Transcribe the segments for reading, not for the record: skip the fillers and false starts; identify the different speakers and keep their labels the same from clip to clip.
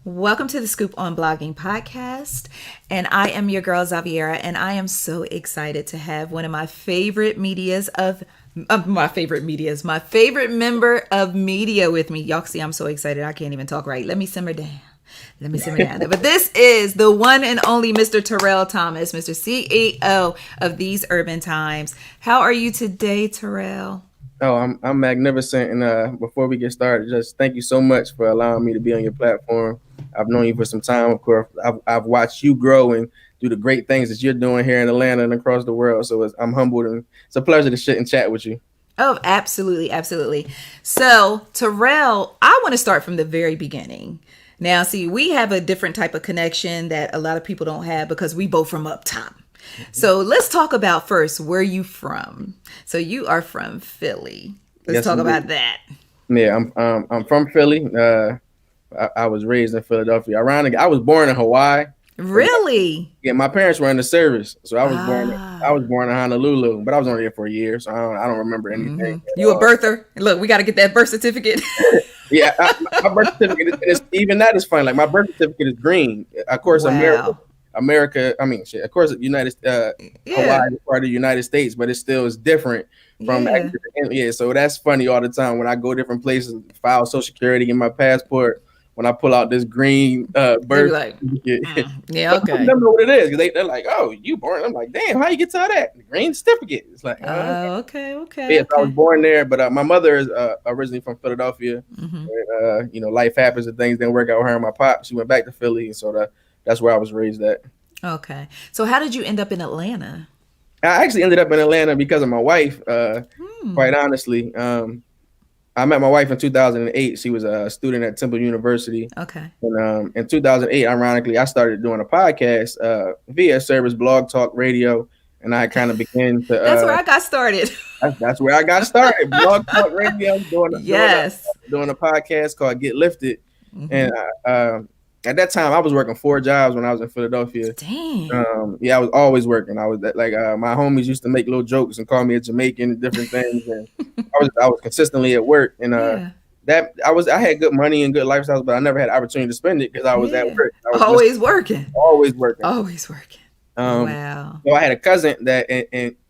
Speaker 1: Welcome to the Scoop on Blogging podcast. And I am your girl, Xaviera, and I am so excited to have one of my favorite my favorite member of media with me. Y'all see, I'm so excited. I can't even talk right. Let me simmer down. But this is the one and only Mr. Terrell Thomas, Mr. CEO of These Urban Times. How are you today, Terrell?
Speaker 2: Oh, I'm magnificent. And before we get started, just thank you so much for allowing me to be on your platform. I've known you for some time, of course. I've watched you grow and do the great things that you're doing here in Atlanta and across the world. So I'm humbled, and it's a pleasure to sit and chat with you.
Speaker 1: Oh, absolutely. Absolutely. So, Terrell, I want to start from the very beginning. Now, see, we have a different type of connection that a lot of people don't have because we both from up top. So let's talk about first, where you from? So you are from Philly. Let's talk about that.
Speaker 2: Yeah, I'm from Philly. I was raised in Philadelphia. Ironically, I was born in Hawaii.
Speaker 1: Really?
Speaker 2: Yeah, my parents were in the service, so I was born in Honolulu, but I was only there for a year, so I don't remember anything.
Speaker 1: Mm-hmm. You a birther? Look, we got to get that birth certificate.
Speaker 2: Yeah, my birth certificate is even that is funny. Like my birth certificate is green. Of course,
Speaker 1: wow.
Speaker 2: America. I mean, shit. Of course, Hawaii is part of the United States, but it still is different from. Yeah, so that's funny all the time when I go different places, file Social Security, get my passport. When I pull out this green birth certificate,
Speaker 1: yeah, okay.
Speaker 2: I don't know what it is because they're like, "Oh, you born?" I'm like, "Damn, how you get to that the green certificate?" It's like,
Speaker 1: okay.
Speaker 2: Yeah, so I was born there, but my mother is originally from Philadelphia. Mm-hmm. And, life happens and things didn't work out with her and my pop. She went back to Philly, and so that's where I was raised at.
Speaker 1: Okay. So how did you end up in Atlanta?
Speaker 2: I actually ended up in Atlanta because of my wife. Quite honestly, I met my wife in 2008. She was a student at Temple University.
Speaker 1: Okay.
Speaker 2: And in 2008, ironically, I started doing a podcast via service, blog talk radio. And I kind of began to.
Speaker 1: That's where I got started.
Speaker 2: That's where I got started. Blog talk radio, doing a podcast called Get Lifted. Mm-hmm. And at that time, I was working 4 jobs when I was in Philadelphia.
Speaker 1: Dang.
Speaker 2: Yeah, I was always working. I was like my homies used to make little jokes and call me a Jamaican and different things. And I was consistently at work. And I had good money and good lifestyles, but I never had opportunity to spend it because I was at work. I was
Speaker 1: always working.
Speaker 2: Always working.
Speaker 1: Wow.
Speaker 2: So I had a cousin that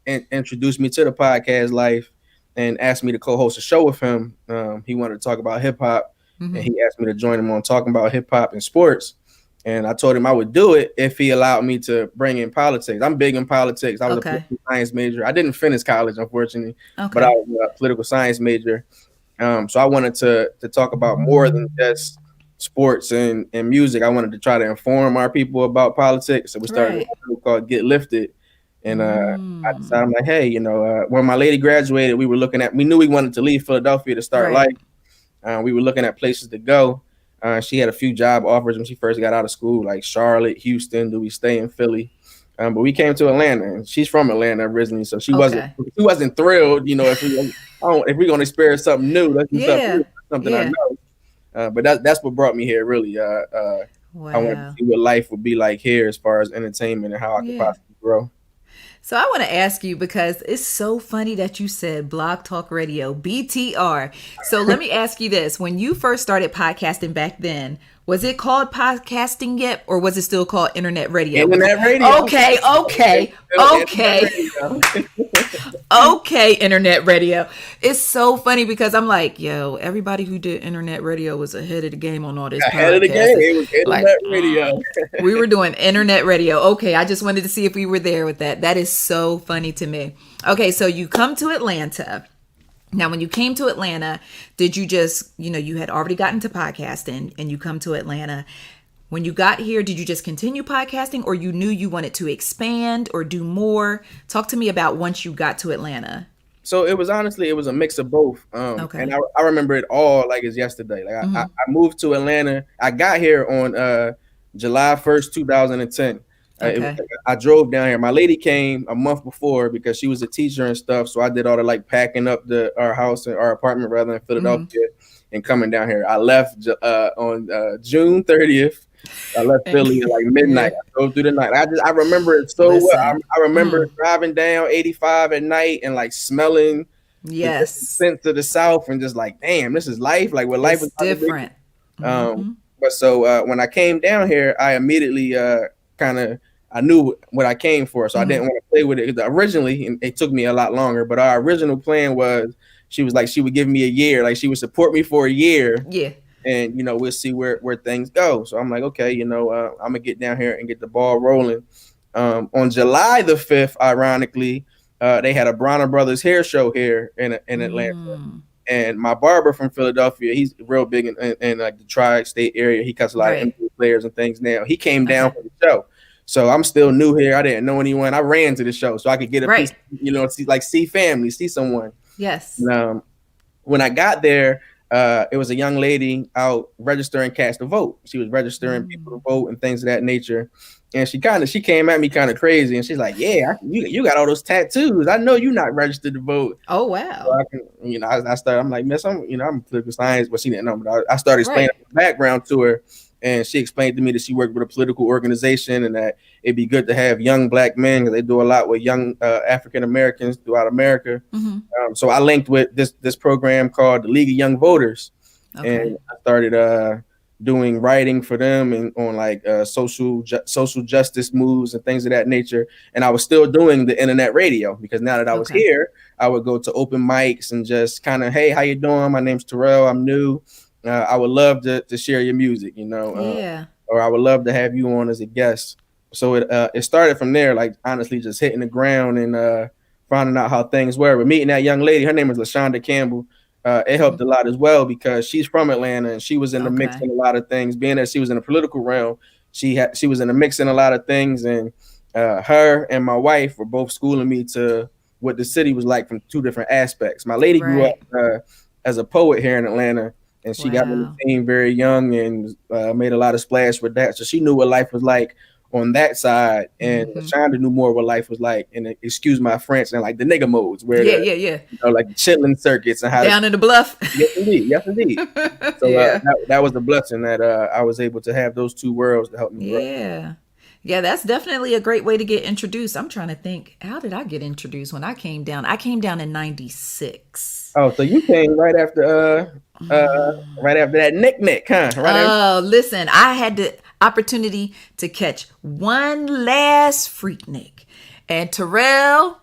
Speaker 2: introduced me to the podcast life and asked me to co-host a show with him. He wanted to talk about hip hop. Mm-hmm. And he asked me to join him on talking about hip hop and sports. And I told him I would do it if he allowed me to bring in politics. I'm big in politics. I was a political science major. I didn't finish college, unfortunately, but I was a political science major. So I wanted to talk about more than just sports and music. I wanted to try to inform our people about politics. So we started a show called Get Lifted. And I decided, I'm like, hey, when my lady graduated, we knew we wanted to leave Philadelphia to start life. We were looking at places to go. She had a few job offers when she first got out of school, like Charlotte, Houston. Do we stay in Philly? But we came to Atlanta, and she's from Atlanta originally, so she wasn't thrilled. If we're gonna experience something new, let's do something I know. But that's what brought me here. Really, I wanted to see what life would be like here as far as entertainment and how I could possibly grow.
Speaker 1: So I want to ask you, because it's so funny that you said Blog Talk Radio, BTR. So let me ask you this. When you first started podcasting back then, was it called podcasting yet, or was it still called internet radio?
Speaker 2: Internet radio.
Speaker 1: Okay. Okay, internet radio. It's so funny because I'm like, yo, everybody who did internet radio was ahead of the game on all this.
Speaker 2: Ahead of the game. It was internet radio.
Speaker 1: We were doing internet radio. Okay, I just wanted to see if we were there with that. That is so funny to me. Okay, so you come to Atlanta. Now, when you came to Atlanta, did you just, you had already gotten to podcasting and you come to Atlanta. When you got here, did you just continue podcasting, or you knew you wanted to expand or do more? Talk to me about once you got to Atlanta.
Speaker 2: So it was a mix of both. And I remember it all like it's yesterday. Like I moved to Atlanta. I got here on July 1st, 2010. I drove down here. My lady came a month before because she was a teacher and stuff. So I did all the packing up our house and our apartment rather in Philadelphia and coming down here. I left on June 30th. I left Philly at midnight. I drove through the night. I remember it so well. I remember driving down 85 at night and smelling the scent to the south and just damn, this is life. What life is
Speaker 1: different.
Speaker 2: But But so when I came down here, I immediately kind of I knew what I came for, so I didn't want to play with it. Originally, and it took me a lot longer, but our original plan was she was like she would give me a year, like she would support me for a year,
Speaker 1: Yeah.
Speaker 2: and we'll see where things go. So I'm like, okay, I'm gonna get down here and get the ball rolling. On July the 5th, ironically, they had a Bronner Brothers hair show here in Atlanta. And my barber from Philadelphia, he's real big in like the tri-state area. He cuts a lot of
Speaker 1: Right.
Speaker 2: NBA players and things now. He came down
Speaker 1: Okay.
Speaker 2: for the show. So I'm still new here. I didn't know anyone. I ran to the show so I could get a piece,
Speaker 1: Right.
Speaker 2: see family, see someone.
Speaker 1: Yes.
Speaker 2: And, when I got there, it was a young lady out registering cast to vote. She was registering people to vote and things of that nature. And she came at me kind of crazy, and she's like, "Yeah, you got all those tattoos. I know you're not registered to vote."
Speaker 1: Oh
Speaker 2: So
Speaker 1: wow.
Speaker 2: I started. I'm like, "Miss, I'm political science," but she didn't know. But I started explaining
Speaker 1: Right.
Speaker 2: the background to her, and she explained to me that she worked with a political organization, and that it'd be good to have young black men because they do a lot with young African Americans throughout America. So I linked with this program called the League of Young Voters,
Speaker 1: Okay.
Speaker 2: and I started doing writing for them and on like social justice moves and things of that nature. And I was still doing the internet radio because now that I was
Speaker 1: Okay.
Speaker 2: here, I would go to open mics and just kind of, hey, how you doing? My name's Terrell. I'm new. I would love to share your music,
Speaker 1: Yeah.
Speaker 2: or I would love to have you on as a guest. So it started from there, like honestly, just hitting the ground and finding out how things were. But meeting that young lady, her name is LaShonda Campbell. It helped a lot as well because she's from Atlanta and she was in the mix
Speaker 1: Okay.
Speaker 2: in a lot of things. Being that she was in the political realm, she was in the mix in a lot of things. And her and my wife were both schooling me to what the city was like from two different aspects. My lady grew up
Speaker 1: Right.
Speaker 2: as a poet here in Atlanta, and she got on the
Speaker 1: Wow.
Speaker 2: team very young and made a lot of splash with that. So she knew what life was like on that side, and Shonda knew more what life was like. And excuse my French, and like the nigga modes, where
Speaker 1: Yeah.
Speaker 2: the
Speaker 1: Yeah. Yeah.
Speaker 2: like the chitlin circuits and how to.
Speaker 1: Down in the bluff.
Speaker 2: Yes, indeed. Yes, indeed. So
Speaker 1: Yeah.
Speaker 2: that was the blessing that I was able to have those two worlds to help me grow.
Speaker 1: Yeah. Yeah, that's definitely a great way to get introduced. I'm trying to think, how did I get introduced when I came down? I came down in 96.
Speaker 2: Oh, so you came right after that Nick, huh? Right after.
Speaker 1: Oh, listen, I had the opportunity to catch one last Freaknik. And Terrell,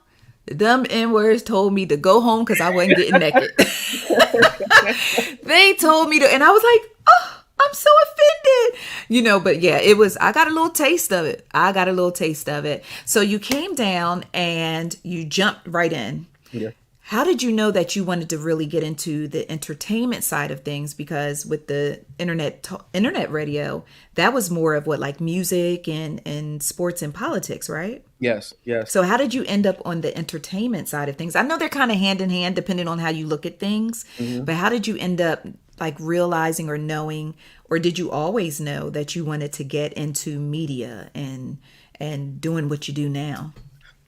Speaker 1: them N-words told me to go home because I wasn't getting naked. They told me to, and I was like, oh, I'm so offended. But yeah, I got a little taste of it. So you came down and you jumped right in.
Speaker 2: Yeah.
Speaker 1: How did you know that you wanted to really get into the entertainment side of things? Because with the internet radio, that was more of what, like music and sports and politics, right?
Speaker 2: Yes. Yes.
Speaker 1: So how did you end up on the entertainment side of things? I know they're kind of hand in hand depending on how you look at things, but how did you end up like realizing or knowing, or did you always know that you wanted to get into media and doing what you do now?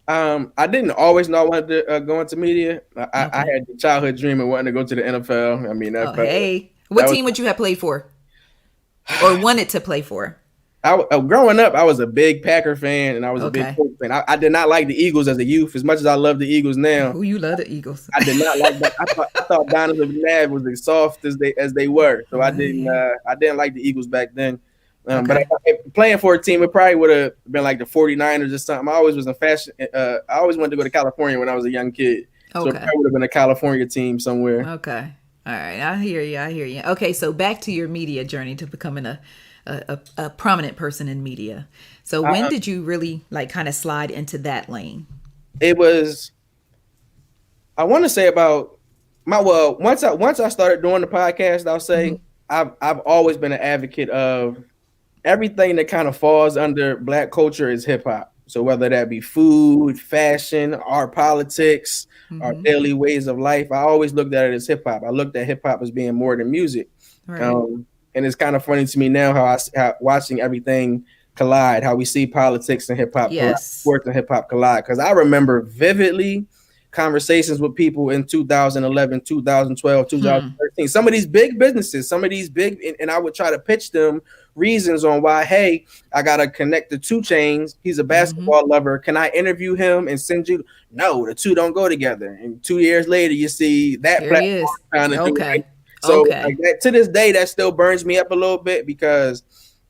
Speaker 2: I didn't always know I wanted to go into media. I
Speaker 1: Okay.
Speaker 2: had the childhood dream of wanting to go to the NFL. I mean,
Speaker 1: Oh, hey.
Speaker 2: that
Speaker 1: What
Speaker 2: was
Speaker 1: team would you have played for or wanted to play for?
Speaker 2: growing up. I was a big Packer fan, and I was a big
Speaker 1: Okay.
Speaker 2: Colts fan. I did not like the Eagles as a youth, as much as I love the Eagles now.
Speaker 1: Who you love the Eagles.
Speaker 2: I did not like that. I thought Donovan McNabb was as soft as they were. So
Speaker 1: Yeah.
Speaker 2: I didn't like the Eagles back then. But
Speaker 1: Okay.
Speaker 2: playing for a team, it probably would have been like the 49ers or something. I always was in fashion. I always wanted to go to California when I was a young kid. So it
Speaker 1: Okay.
Speaker 2: probably would have been a California team somewhere.
Speaker 1: Okay. All right. I hear you. Okay. So back to your media journey to becoming a prominent person in media. So when did you really like kind of slide into that lane?
Speaker 2: It was, I want to say about once I started doing the podcast, I'll say I've always been an advocate of everything that kind of falls under Black culture is hip hop. So whether that be food, fashion, our politics, our daily ways of life, I always looked at it as hip hop. I looked at hip hop as being more than music.
Speaker 1: Right.
Speaker 2: And it's kind of funny to me now how watching everything collide, how we see politics and hip hop collide,
Speaker 1: Yes.
Speaker 2: sports and hip hop collide. Because I remember vividly conversations with people in 2011, 2012, 2013. Some of these big businesses, some of these big, and I would try to pitch them reasons on why, hey, I got to connect the 2 Chainz. He's a basketball lover. Can I interview him and send you? No, the two don't go together. And 2 years later, you see that
Speaker 1: Here he
Speaker 2: platform
Speaker 1: is.
Speaker 2: trying to do
Speaker 1: Okay.
Speaker 2: So like
Speaker 1: Okay.
Speaker 2: that, to this day, that still burns me up a little bit because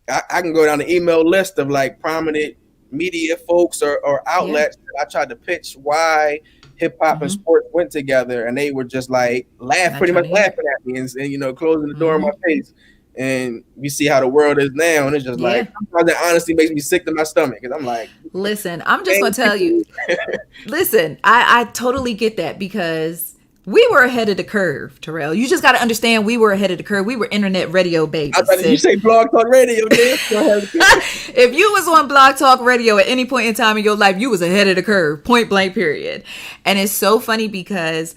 Speaker 2: I can go down the email list of like prominent media folks or
Speaker 1: Yeah.
Speaker 2: outlets that I tried to pitch why hip hop and
Speaker 1: Mm-hmm.
Speaker 2: sports went together, and they were just like
Speaker 1: Not
Speaker 2: pretty
Speaker 1: trying
Speaker 2: much
Speaker 1: to hear it.
Speaker 2: laughing at me and closing the door in my
Speaker 1: Mm-hmm.
Speaker 2: face. And you see how the world is now, and it's just like
Speaker 1: Yeah.
Speaker 2: sometimes that honestly makes me sick to my stomach because I'm like,
Speaker 1: Listen, I'm just
Speaker 2: same
Speaker 1: gonna tell you.
Speaker 2: people.
Speaker 1: Listen, I totally get that because we were ahead of the curve, Terrell. You just got to understand we were ahead of the curve. We were internet radio
Speaker 2: I
Speaker 1: babies.
Speaker 2: thought you say blog talk radio, then
Speaker 1: If you was on Blog Talk Radio at any point in time in your life, you was ahead of the curve, point blank, period. And it's so funny because,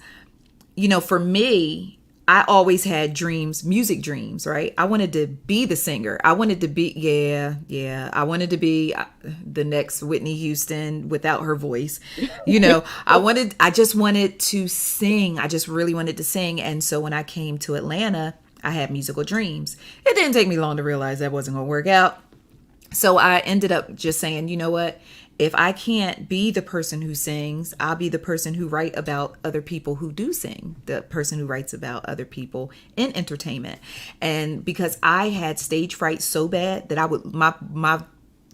Speaker 1: for me, I always had dreams, music dreams, right? I wanted to be the singer. I wanted to be, yeah. I wanted to be the next Whitney Houston without her voice. I just wanted to sing. I just really wanted to sing. And so when I came to Atlanta, I had musical dreams. It didn't take me long to realize that wasn't going to work out. So I ended up just saying, you know what? If I can't be the person who sings, I'll be the person who write about other people who do sing, the person who writes about other people in entertainment. And because I had stage fright so bad that my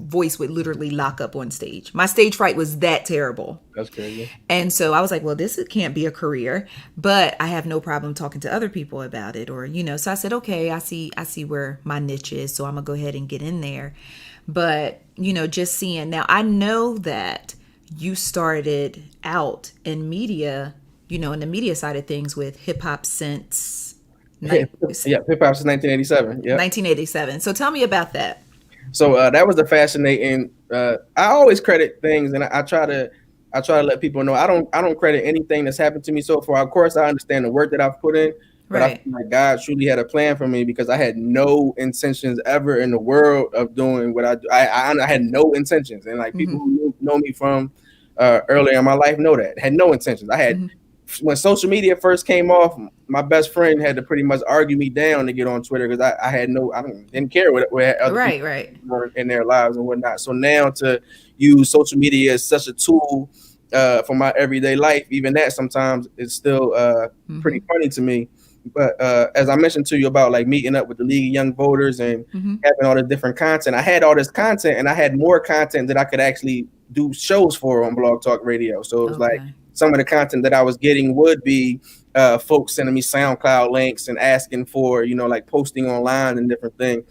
Speaker 1: voice would literally lock up on stage. My stage fright was that terrible.
Speaker 2: that's crazy.
Speaker 1: And so I was like, well, this can't be a career, but I have no problem talking to other people about it. So I said, okay, I see where my niche is. So I'm gonna go ahead and get in there. But, just seeing now, I know that you started out in media, in the media side of things with hip hop since
Speaker 2: Yeah, hip hop since 1987. Yep.
Speaker 1: 1987. So tell me about that.
Speaker 2: So that was a fascinating. I always credit things, and I try to let people know I don't credit anything that's happened to me so far. Of course, I understand the work that I've put in, but I
Speaker 1: Right.
Speaker 2: feel like God truly had a plan for me because I had no intentions ever in the world of doing what I do. I had no intentions, and like people
Speaker 1: Mm-hmm.
Speaker 2: who know me from earlier in my life know that had no intentions. I had
Speaker 1: Mm-hmm.
Speaker 2: when social media first came off, my best friend had to pretty much argue me down to get on Twitter because didn't care what other people
Speaker 1: Right, right.
Speaker 2: were in their lives and whatnot. So now to use social media as such a tool for my everyday life, even that sometimes is still
Speaker 1: Mm-hmm.
Speaker 2: pretty funny to me. But as I mentioned to you about like meeting up with the League of Young Voters and
Speaker 1: Mm-hmm.
Speaker 2: having all this different content, I had all this content and I had more content that I could actually do shows for on Blog Talk Radio. So it was like
Speaker 1: Okay.
Speaker 2: some of the content that I was getting would be folks sending me SoundCloud links and asking for, like posting online and different things.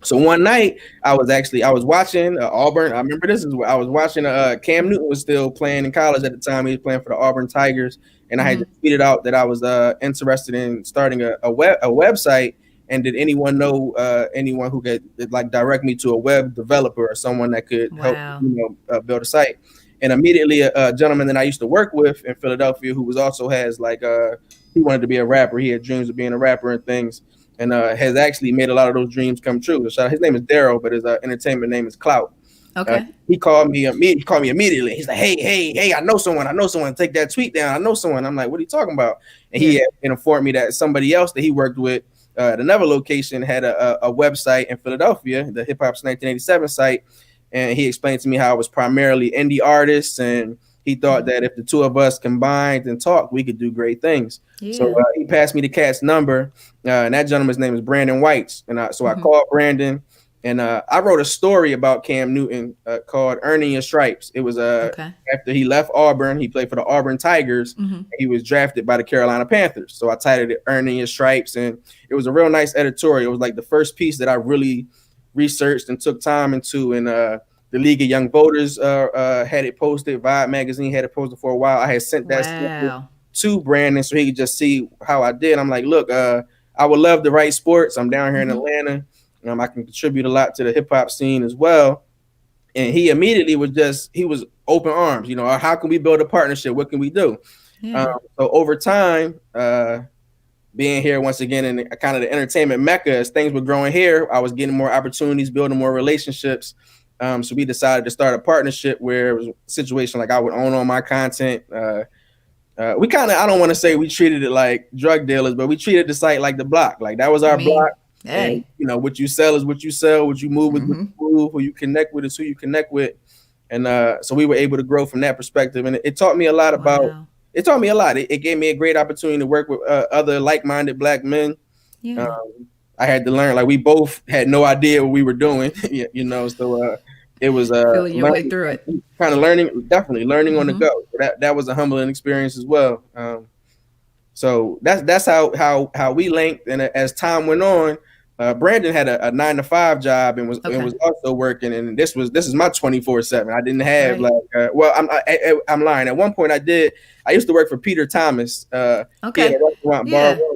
Speaker 2: So one night I was watching Auburn. I remember this is where I was watching Cam Newton was still playing in college at the time. He was playing for the Auburn Tigers, and I had
Speaker 1: Mm-hmm.
Speaker 2: just tweeted out that I was interested in starting a website. And did anyone know anyone who could like direct me to a web developer or someone that could help
Speaker 1: Wow.
Speaker 2: build a site? And immediately a gentleman that I used to work with in Philadelphia who was also has like he wanted to be a rapper. He had dreams of being a rapper and things, and has actually made a lot of those dreams come true. So his name is Terrell, but his entertainment name is Clout.
Speaker 1: Okay.
Speaker 2: He called me. He called me immediately. He's like, "Hey! I know someone. I know someone. Take that tweet down. I know someone." I'm like, "What are you talking about?" And
Speaker 1: Yeah.
Speaker 2: he had informed me that somebody else that he worked with at another location had a website in Philadelphia, the Hip Hop's 1987 site, and he explained to me how it was primarily indie artists, and he thought
Speaker 1: Mm-hmm.
Speaker 2: that if the two of us combined and talked, we could do great things. So
Speaker 1: Yeah.
Speaker 2: he passed me the cat's number, and that gentleman's name is Brandon Whites. And so I
Speaker 1: Mm-hmm.
Speaker 2: called Brandon, and I wrote a story about Cam Newton called "Earning Your Stripes." It was
Speaker 1: Okay.
Speaker 2: after he left Auburn, he played for the Auburn Tigers.
Speaker 1: Mm-hmm.
Speaker 2: He was drafted by the Carolina Panthers. So I titled it "Earning Your Stripes," and it was a real nice editorial. It was like the first piece that I really researched and took time into, and the League of Young Voters had it posted. Vibe magazine had it posted for a while. I had sent that
Speaker 1: Wow.
Speaker 2: to Brandon so he could just see how I did. I'm like, look, I would love to write sports. I'm down here in
Speaker 1: Mm-hmm.
Speaker 2: Atlanta. I can contribute a lot to the hip hop scene as well. And he immediately he was open arms. How can we build a partnership? What can we do?
Speaker 1: Yeah.
Speaker 2: So over time, being here once again in kind of the entertainment mecca, as things were growing here, I was getting more opportunities, building more relationships. So we decided to start a partnership where it was a situation like I would own all my content. We kind of, I don't want to say we treated it like drug dealers, but we treated the site like the block. Like that was
Speaker 1: I
Speaker 2: our block.
Speaker 1: mean,
Speaker 2: And,
Speaker 1: hey.
Speaker 2: what you sell is what you sell. What you move is what
Speaker 1: Mm-hmm.
Speaker 2: you move. Who you connect with is who you connect with. And so we were able to grow from that perspective. And it taught me a lot about
Speaker 1: Wow.
Speaker 2: it taught me a lot. It gave me a great opportunity to work with other like-minded black men.
Speaker 1: Yeah.
Speaker 2: Um, I had to learn, like we both had no idea what we were doing, So it was
Speaker 1: Feeling your way
Speaker 2: learning,
Speaker 1: through it.
Speaker 2: kind of learning, definitely learning on the
Speaker 1: Mm-hmm.
Speaker 2: go. So that was a humbling experience as well. So that's how we linked. And as time went on, Brandon had a 9 to 5 job and
Speaker 1: Okay.
Speaker 2: was also working. And this is my 24/7. I didn't have
Speaker 1: Right.
Speaker 2: like well, I'm lying. At one point, I did. I used to work for Peter Thomas. He had a
Speaker 1: Okay.
Speaker 2: restaurant, Bar
Speaker 1: Yeah.
Speaker 2: One.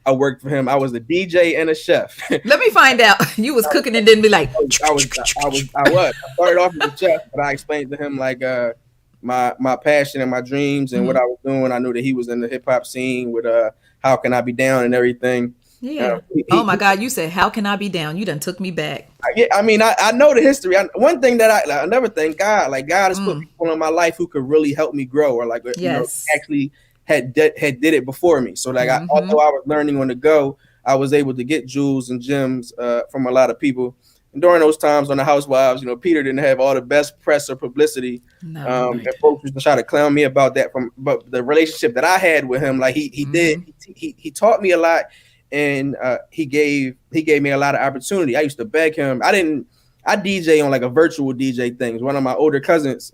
Speaker 2: I worked for him. I was a DJ and a chef.
Speaker 1: Let me find out. You was cooking and didn't be like,
Speaker 2: I started off as a chef, but I explained to him like my passion and my dreams and what
Speaker 1: mm-hmm.
Speaker 2: I was doing. I knew that he was in the hip hop scene with How Can I Be Down and everything.
Speaker 1: Yeah. Oh my God. You said, how can I be down? You done took me back.
Speaker 2: Yeah, I mean, I know the history. One thing that I never thank God, like God has put
Speaker 1: Mm.
Speaker 2: people in my life who could really help me grow, or like
Speaker 1: Yes.
Speaker 2: actually had did it before me. So like,
Speaker 1: Mm-hmm.
Speaker 2: although I was learning on the go, I was able to get jewels and gems from a lot of people. And during those times on the Housewives, Peter didn't have all the best press or publicity,
Speaker 1: No,
Speaker 2: and
Speaker 1: right.
Speaker 2: folks used to try to clown me about that. But the relationship that I had with him, like
Speaker 1: Mm-hmm.
Speaker 2: he taught me a lot, and he gave me a lot of opportunity. I used to beg him. I DJ on like a virtual DJ things. One of my older cousins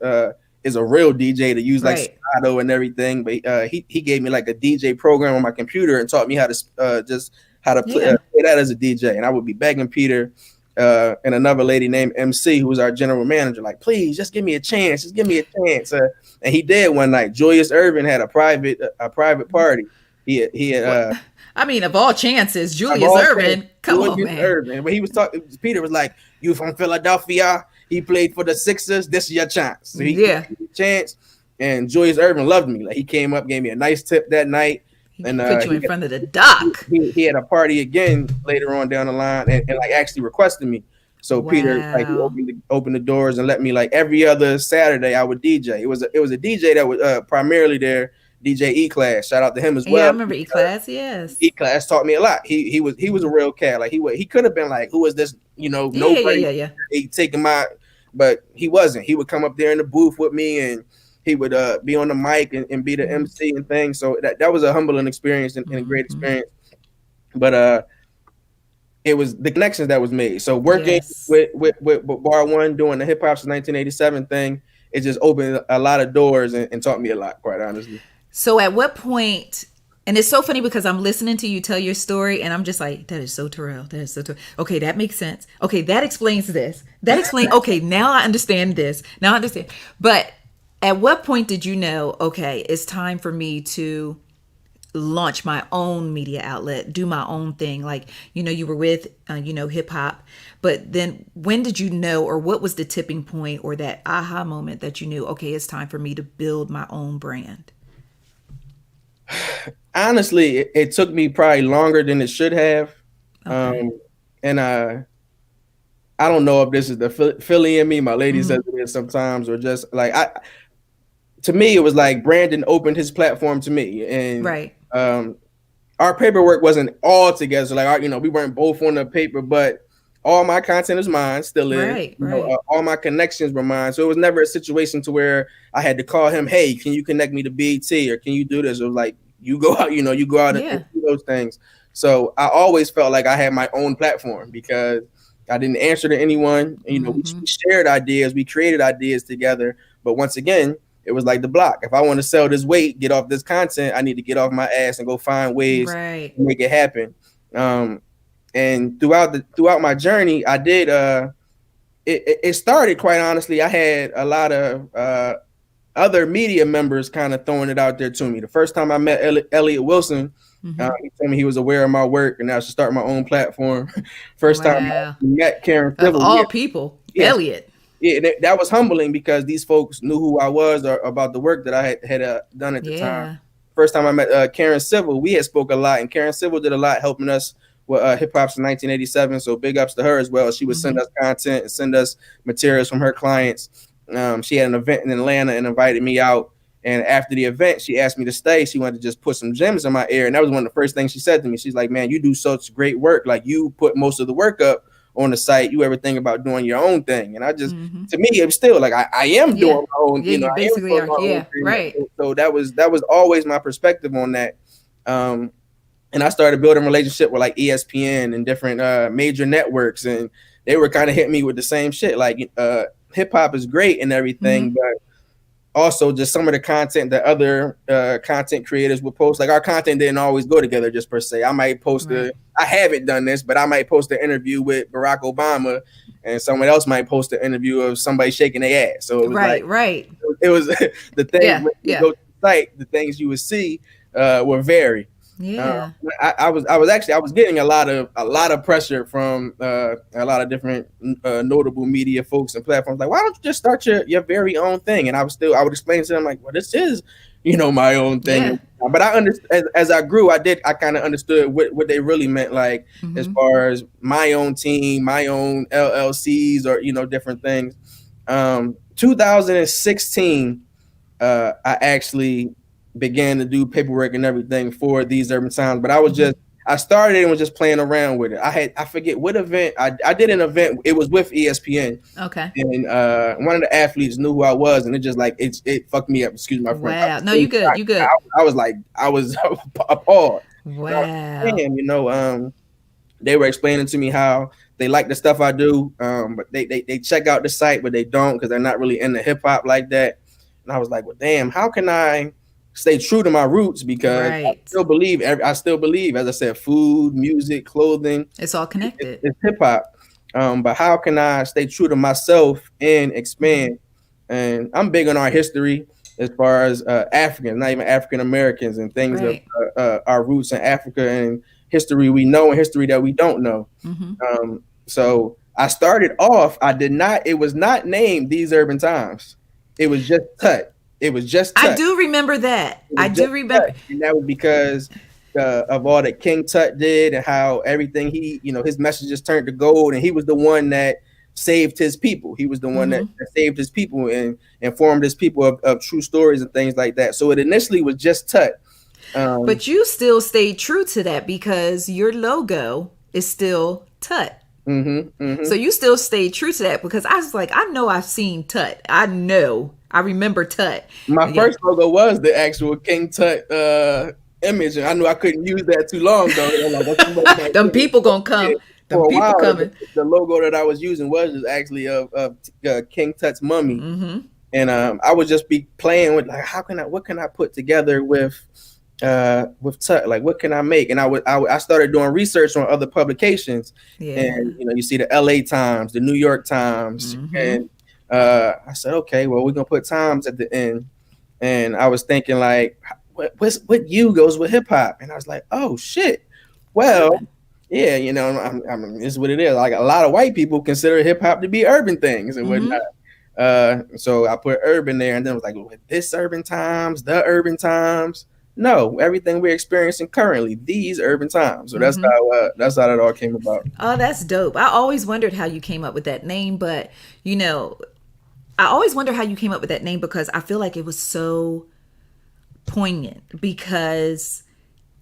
Speaker 2: is a real DJ to use like
Speaker 1: Right.
Speaker 2: Serato and everything. But he gave me like a DJ program on my computer and taught me how to just how to
Speaker 1: Yeah.
Speaker 2: play that as a DJ. And I would be begging Peter and another lady named MC, who was our general manager, like, please just give me a chance, just give me a chance. And he did one night. Julius Irvin had a private party. He had
Speaker 1: What? I mean, of all chances,
Speaker 2: of
Speaker 1: Julius
Speaker 2: all things,
Speaker 1: Irvin. Come on,
Speaker 2: Julius
Speaker 1: man.
Speaker 2: Irvin. When he was talking, Peter was like, "You from Philadelphia? He played for the Sixers. This is your chance." So he
Speaker 1: Yeah.
Speaker 2: gave me a chance, and Julius Irvin loved me. Like he came up, gave me a nice tip that night,
Speaker 1: He
Speaker 2: and
Speaker 1: put you in front of the doc.
Speaker 2: he had a party again later on down the line, and like actually requested me. So Peter, like he
Speaker 1: Wow.
Speaker 2: opened the doors and let me, like every other Saturday I would DJ. It was a DJ that was primarily there, DJ E Class. Shout out to him as
Speaker 1: Yeah, I
Speaker 2: well.
Speaker 1: remember E Class. Yes.
Speaker 2: E Class taught me a lot. He was a real cat. Like he could have been like, who is this?
Speaker 1: Yeah, yeah, yeah,
Speaker 2: Nobody
Speaker 1: yeah, yeah.
Speaker 2: taking my, but he wasn't. He would come up there in the booth with me, and he would be on the mic and be the
Speaker 1: Mm-hmm.
Speaker 2: MC and things. So that was a humbling experience and a great
Speaker 1: Mm-hmm.
Speaker 2: experience. But it was the connections that was made. So working
Speaker 1: Yes.
Speaker 2: with Bar One, doing the hip hop since 1987 thing, it just opened a lot of doors and taught me a lot, quite honestly.
Speaker 1: So at what point, and it's so funny because I'm listening to you tell your story and I'm just like, that is so Terrell. That is so Terrell. Okay, that makes sense. Okay, that explains this. That explains, okay, now I understand this. Now I understand. But at what point did you know, okay, it's time for me to launch my own media outlet, do my own thing? Like, you were with, hip hop, but then when did you know, or what was the tipping point or that aha moment that you knew, okay, it's time for me to build my own brand?
Speaker 2: Honestly, it took me probably longer than it should have.
Speaker 1: Okay.
Speaker 2: And I don't know if this is the Philly in me, my lady
Speaker 1: Mm-hmm.
Speaker 2: says it is sometimes, or just like to me, it was like Brandon opened his platform to me, and
Speaker 1: Right.
Speaker 2: our paperwork wasn't all together. So like, we weren't both on the paper, but all my content is mine, still is.
Speaker 1: Right. Right.
Speaker 2: All my connections were mine. So it was never a situation to where I had to call him, hey, can you connect me to BT or can you do this? It was like, you go out, you go out and
Speaker 1: Yeah.
Speaker 2: do those things. So I always felt like I had my own platform because I didn't answer to anyone. We
Speaker 1: Mm-hmm.
Speaker 2: shared ideas, we created ideas together. But once again, it was like the block. If I want to sell this weight, get off this content, I need to get off my ass and go find ways
Speaker 1: Right.
Speaker 2: to make it happen. And throughout my journey, I did. It started, quite honestly. I had a lot of other media members kind of throwing it out there to me. The first time I met Elliot Wilson,
Speaker 1: Mm-hmm.
Speaker 2: he told me he was aware of my work and I should start my own platform. First time I
Speaker 1: Wow.
Speaker 2: met Karen
Speaker 1: Of
Speaker 2: Civil,
Speaker 1: all people,
Speaker 2: yes,
Speaker 1: Elliot.
Speaker 2: yeah, that was humbling because these folks knew who I was or about the work that I had done at the time.
Speaker 1: Yeah.
Speaker 2: First time I met Karen Civil, we had spoke a lot, and Karen Civil did a lot helping us with hip hop in 1987. So big ups to her as well. She would
Speaker 1: Mm-hmm.
Speaker 2: send us content and send us materials from her clients. She had an event in Atlanta and invited me out. And after the event, she asked me to stay. She wanted to just put some gems in my ear. And that was one of the first things she said to me. She's like, man, you do such great work. Like, you put most of the work up on the site, you ever think about doing your own thing? And I just,
Speaker 1: Mm-hmm.
Speaker 2: to me, it was still like I am
Speaker 1: Yeah.
Speaker 2: doing my own,
Speaker 1: Yeah, you
Speaker 2: I am
Speaker 1: basically
Speaker 2: doing
Speaker 1: are.
Speaker 2: my own
Speaker 1: Yeah,
Speaker 2: thing.
Speaker 1: right.
Speaker 2: So that was always my perspective on that. And I started building relationship with like ESPN and different major networks, and they were kind of hitting me with the same shit. Like hip hop is great and everything,
Speaker 1: Mm-hmm.
Speaker 2: but also just some of the content that other content creators would post. Like our content didn't always go together just per se. I might post
Speaker 1: Right.
Speaker 2: I haven't done this, but I might post an interview with Barack Obama, and someone else might post an interview of somebody shaking their ass. So it was like
Speaker 1: Right, right.
Speaker 2: it was the things
Speaker 1: Yeah,
Speaker 2: when you
Speaker 1: yeah.
Speaker 2: go to the site, the things you would see were vary. Uh,
Speaker 1: Yeah.
Speaker 2: I was getting a lot of pressure from a lot of different notable media folks and platforms. Like, why don't you just start your very own thing? And I would explain to them like, well, this is my own
Speaker 1: Yeah.
Speaker 2: thing. But I understand as I grew, I kind of understood what they really meant. Like as
Speaker 1: Mm-hmm.
Speaker 2: far as my own team, my own LLCs, or different things. 2016, I actually began to do paperwork and everything for These Urban Times. But
Speaker 1: Mm-hmm.
Speaker 2: I started and was just playing around with it. I forget what event I did an event. It was with ESPN,
Speaker 1: Okay.
Speaker 2: and one of the athletes knew who I was, and it just like it fucked me up. Excuse my French.
Speaker 1: Wow. No, you good. You good.
Speaker 2: I was like I was appalled. And I was like,
Speaker 1: Wow.
Speaker 2: damn, they were explaining to me how they like the stuff I do, but they check out the site, but they don't because they're not really into hip hop like that. And I was like, well, damn, how can I stay true to my roots? Because
Speaker 1: Right.
Speaker 2: I still believe, as I said, food, music, clothing,
Speaker 1: It's all connected.
Speaker 2: it's hip hop. But how can I stay true to myself and
Speaker 1: Mm-hmm.
Speaker 2: expand? And I'm big on our history as far as Africans, not even African Americans, and things of
Speaker 1: Right.
Speaker 2: our roots in Africa and history we know and history that we don't know.
Speaker 1: Mm-hmm.
Speaker 2: So I started off. I did not. It was not named These Urban Times. It was just Tut. It was just
Speaker 1: I
Speaker 2: Tut.
Speaker 1: do remember that.
Speaker 2: It
Speaker 1: I
Speaker 2: was just
Speaker 1: do remember.
Speaker 2: Tut, and that was because of all that King Tut did and how everything his messages turned to gold, and he was the one that saved his people. He was the one
Speaker 1: Mm-hmm.
Speaker 2: that saved his people and informed his people of true stories and things like that. So it initially was just Tut. Um,
Speaker 1: But you still stayed true to that because your logo is still Tut.
Speaker 2: mhm,
Speaker 1: So
Speaker 2: mhm.
Speaker 1: you still stayed true to that because I was like, I know I've seen Tut. I know. I remember Tut.
Speaker 2: My
Speaker 1: Yeah.
Speaker 2: first logo was the actual King Tut image, and I knew I couldn't use that too long though. I'm like, somebody might
Speaker 1: Them
Speaker 2: think it's
Speaker 1: people gonna
Speaker 2: appropriate.
Speaker 1: come. Them
Speaker 2: For a
Speaker 1: people
Speaker 2: while,
Speaker 1: coming.
Speaker 2: the logo that I was using was just actually of King Tut's mummy,
Speaker 1: Mm-hmm.
Speaker 2: and I would just be playing with like, what can I put together with Tut? Like, what can I make? And I started doing research on other publications,
Speaker 1: Yeah.
Speaker 2: and you see the L.A. Times, the New York Times,
Speaker 1: Mm-hmm.
Speaker 2: and I said, okay, well, we're gonna put Times at the end. And I was thinking like, what you goes with hip hop? And I was like, oh shit. Well,
Speaker 1: Urban.
Speaker 2: yeah, this is what it is. Like a lot of white people consider hip hop to be urban things and whatnot.
Speaker 1: Mm-hmm.
Speaker 2: So I put urban there, and then it was like, with this urban times, the urban times. No, everything we're experiencing currently, these urban times. So
Speaker 1: Mm-hmm.
Speaker 2: that's how it all came about.
Speaker 1: Oh, that's dope. I always wondered how you came up with that name, but you know, I always wonder how you came up with that name because I feel like it was so poignant because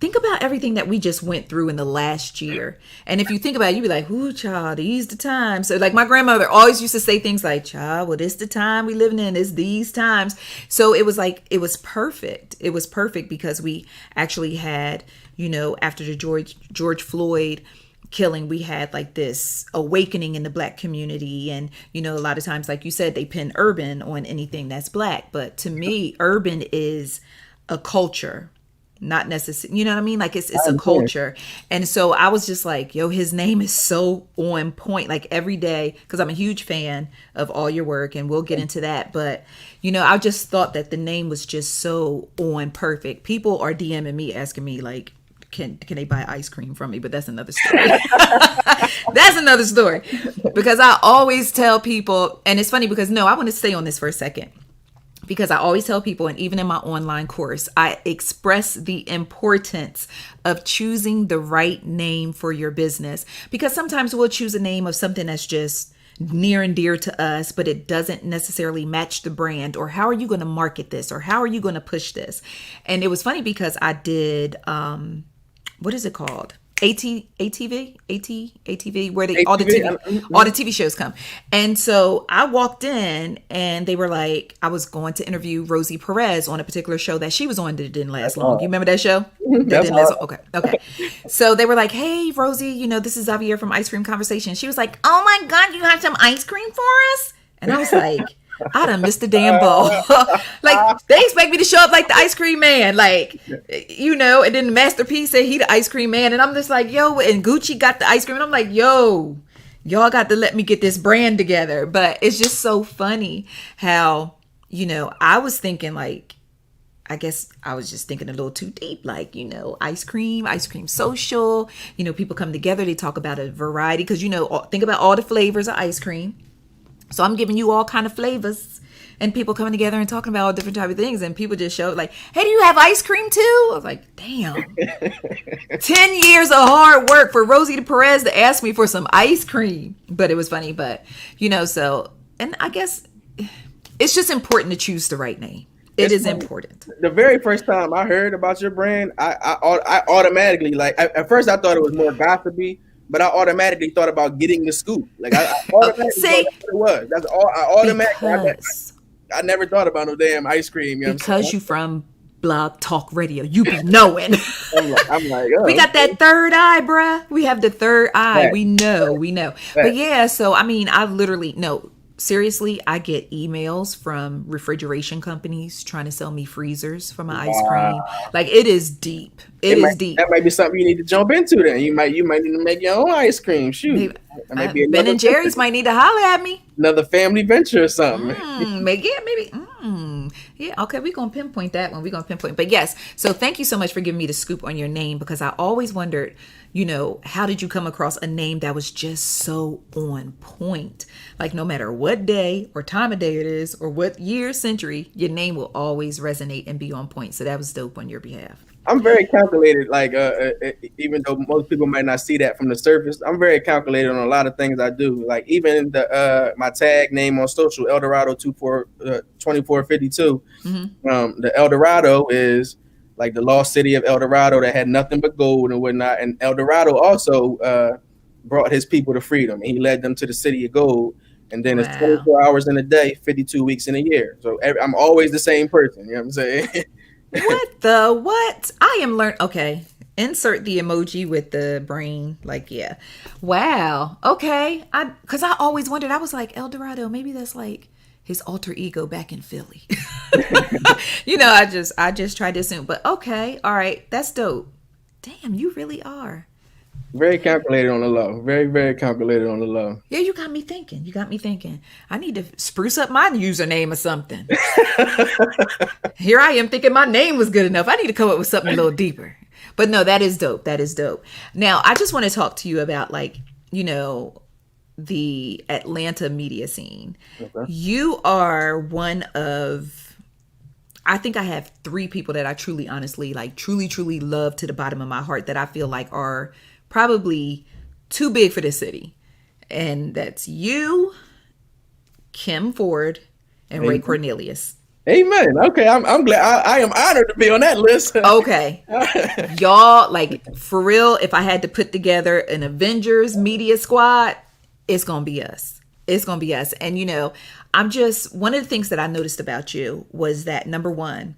Speaker 1: think about everything that we just went through in the last year. And if you think about it, you'd be like, ooh, child, these the times. So like my grandmother always used to say things like, child, well, this the time we living in, is these times. So it was like, it was perfect. It was perfect because we actually had, after the George Floyd killing, we had like this awakening in the black community. And a lot of times, like you said, they pin urban on anything that's black, but to me urban is a culture, not necessarily, you know what I mean, like it's
Speaker 2: I
Speaker 1: a
Speaker 2: understand.
Speaker 1: culture. And so I was just like, yo, his name is so on point, like every day, because I'm a huge fan of all your work and we'll get into that. But I just thought that the name was just so on perfect. People are DMing me asking me like, can they buy ice cream from me? But that's another story. That's another story. Because I always tell people, and it's funny because I want to stay on this for a second. Because I always tell people, and even in my online course, I express the importance of choosing the right name for your business. Because sometimes we'll choose a name of something that's just near and dear to us, but it doesn't necessarily match the brand. Or how are you going to market this? Or how are you going to push this? And it was funny because I did, what is it called? ATV, where they
Speaker 2: ATV,
Speaker 1: all the TV shows come. And so I walked in and they were like, I was going to interview Rosie Perez on a particular show that she was on that didn't last
Speaker 2: that's
Speaker 1: long. You
Speaker 2: hard.
Speaker 1: remember that show? That
Speaker 2: That's
Speaker 1: didn't last long.
Speaker 2: hard.
Speaker 1: Okay. Okay. So they were like, hey, Rosie, this is Xavier from Ice Cream Conversation. She was like, oh my God, you have some ice cream for us? And I was like, I done missed the damn ball. Like, they expect me to show up like the ice cream man, like, and then the Masterpiece said he the ice cream man. And I'm just like, yo, and Gucci got the ice cream. And I'm like, yo, y'all got to let me get this brand together. But it's just so funny how, I was thinking like, I guess I was just thinking a little too deep, like, ice cream social, people come together, they talk about a variety. Cause think about all the flavors of ice cream. So I'm giving you all kind of flavors and people coming together and talking about all different type of things. And people just showed like, hey, do you have ice cream too? I was like, damn, 10 years of hard work for Rosie Perez to ask me for some ice cream. But it was funny. But, and I guess it's just important to choose the right name. It is important.
Speaker 2: The very first time I heard about your brand, I automatically, like, at first I thought it was more gossipy. But I automatically thought about getting the scoop. Like I automatically thought that's what it was. That's all. I automatically. I never thought about no damn ice cream.
Speaker 1: Because you from Blog Talk Radio, you be knowing.
Speaker 2: I'm like, oh,
Speaker 1: we got that third eye, bruh. We have the third eye. We know. But yeah, so I mean, I literally no. Seriously, I get emails from refrigeration companies trying to sell me freezers for my ice cream. Like, it is deep. It is deep.
Speaker 2: That might be something you need to jump into. Then you might need to make your own ice cream. Shoot,
Speaker 1: maybe Ben and Jerry's might need to holler at me.
Speaker 2: Another family venture or something.
Speaker 1: Maybe. Yeah. Okay, we're gonna pinpoint that one. But yes. So thank you so much for giving me the scoop on your name, because I always wondered, how did you come across a name that was just so on point? Like, no matter what day or time of day it is, or what year, century, your name will always resonate and be on point. So that was dope on your behalf.
Speaker 2: I'm very calculated. Like, even though most people might not see that from the surface, I'm very calculated on a lot of things I do. Like, even my tag name on social, Eldorado 2452. The Eldorado is like the lost city of El Dorado that had nothing but gold and whatnot. And El Dorado also brought his people to freedom. And he led them to the city of gold. And then it's 24 hours in a day, 52 weeks in a year. So I'm always the same person. You know what I'm saying?
Speaker 1: What? I am learning. Okay. Insert the emoji with the brain. Like, yeah. Wow. Okay. Because I always wondered, I was like, El Dorado, maybe that's like his alter ego back in Philly. I just tried to assume. But okay. All right. That's dope. Damn, you really are.
Speaker 2: Very calculated on the low. Very, very calculated on the low.
Speaker 1: Yeah, you got me thinking. I need to spruce up my username or something. Here I am thinking my name was good enough. I need to come up with something a little deeper. But no, that is dope. Now, I just want to talk to you about, like, the Atlanta media scene. Okay. You are one of, I think I have 3 people that I truly, honestly, like, truly love to the bottom of my heart that I feel like are probably too big for this city. And that's you, Kim Ford, and Ray Cornelius.
Speaker 2: Amen. Okay, I'm glad. I am honored to be on that list. Okay.
Speaker 1: Y'all, like, for real, if I had to put together an Avengers media squad, it's going to be us. And, I'm just, one of the things that I noticed about you was that, number one,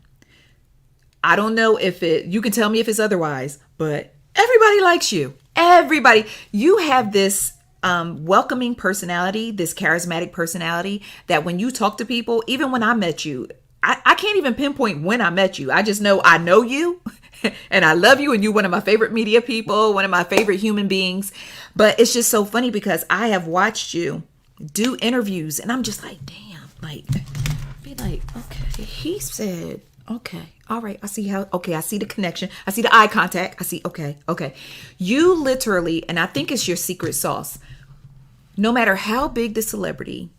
Speaker 1: I don't know if you can tell me if it's otherwise, but everybody likes you. Everybody. You have this welcoming personality, this charismatic personality that when you talk to people, even when I met you, I can't even pinpoint when I met you. I just know I know you and I love you, and you're one of my favorite media people, one of my favorite human beings. But it's just so funny because I have watched you do interviews and I'm just like, damn, like, be like, okay, he said, okay, all right, I see the connection. I see the eye contact. I see, okay. You literally, and I think it's your secret sauce, no matter how big the celebrity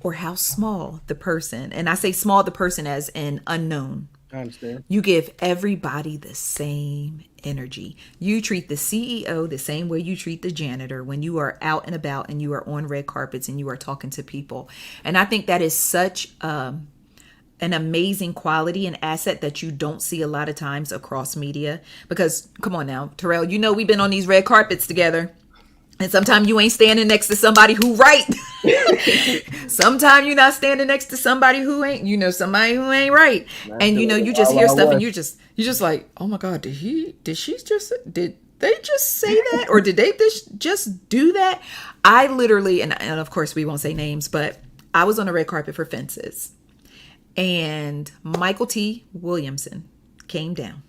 Speaker 1: or how small the person, and I say small the person as an unknown,
Speaker 2: I understand.
Speaker 1: You give everybody the same energy. You treat the CEO the same way you treat the janitor when you are out and about and you are on red carpets and you are talking to people. And I think that is such an an amazing quality and asset that you don't see a lot of times across media. Because come on now, Terrell, you know we've been on these red carpets together. And sometimes you ain't standing next to somebody who right. Sometimes you're not standing next to somebody who ain't, somebody who ain't right. And you just hear stuff and you just like, oh my God, did they just say that? Or did they just do that? I literally, and of course we won't say names, but I was on the red carpet for Fences. And Michael T. Williamson came down.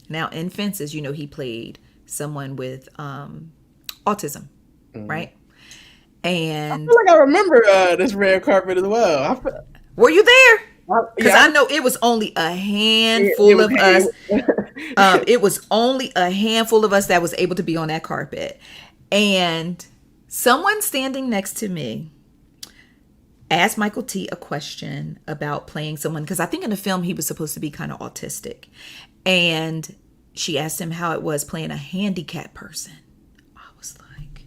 Speaker 1: Now in Fences, he played someone with autism, right? And
Speaker 2: I feel like I remember this red carpet as well.
Speaker 1: Were you there? Because
Speaker 2: Yeah,
Speaker 1: I know it was only a handful of us. It was only a handful of us that was able to be on that carpet. And someone standing next to me asked Michael T a question about playing someone, because I think in the film he was supposed to be kind of autistic. And she asked him how it was playing a handicapped person. I was like...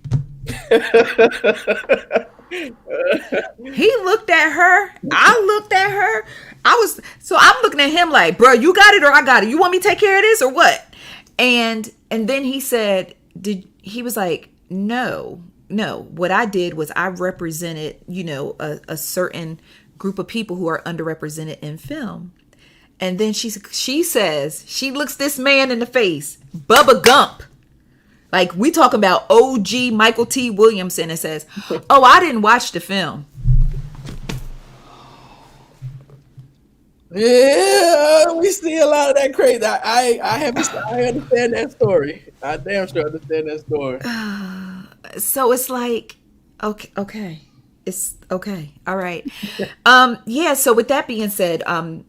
Speaker 1: He looked at her. I looked at her. I'm looking at him like, bro, you got it or I got it. You want me to take care of this or what? And then he said, he was like, no. What I did was I represented, a certain group of people who are underrepresented in film. And then she says, she looks this man in the face, Bubba Gump. Like, we talking about OG Michael T. Williamson, and says, oh, I didn't watch the film.
Speaker 2: Yeah, we see a lot of that crazy. I understand that story. I damn sure understand that story.
Speaker 1: So it's like, okay. It's okay. All right. Yeah. So with that being said,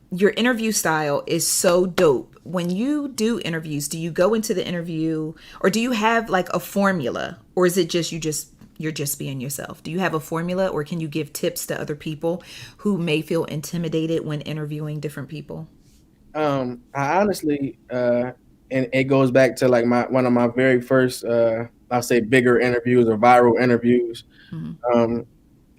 Speaker 1: your interview style is so dope. When you do interviews, do you go into the interview, or do you have like a formula, or is it just you're just being yourself? Do you have a formula, or can you give tips to other people who may feel intimidated when interviewing different people?
Speaker 2: I honestly, and it goes back to like one of my very first, I'll say bigger interviews or viral interviews. Mm-hmm.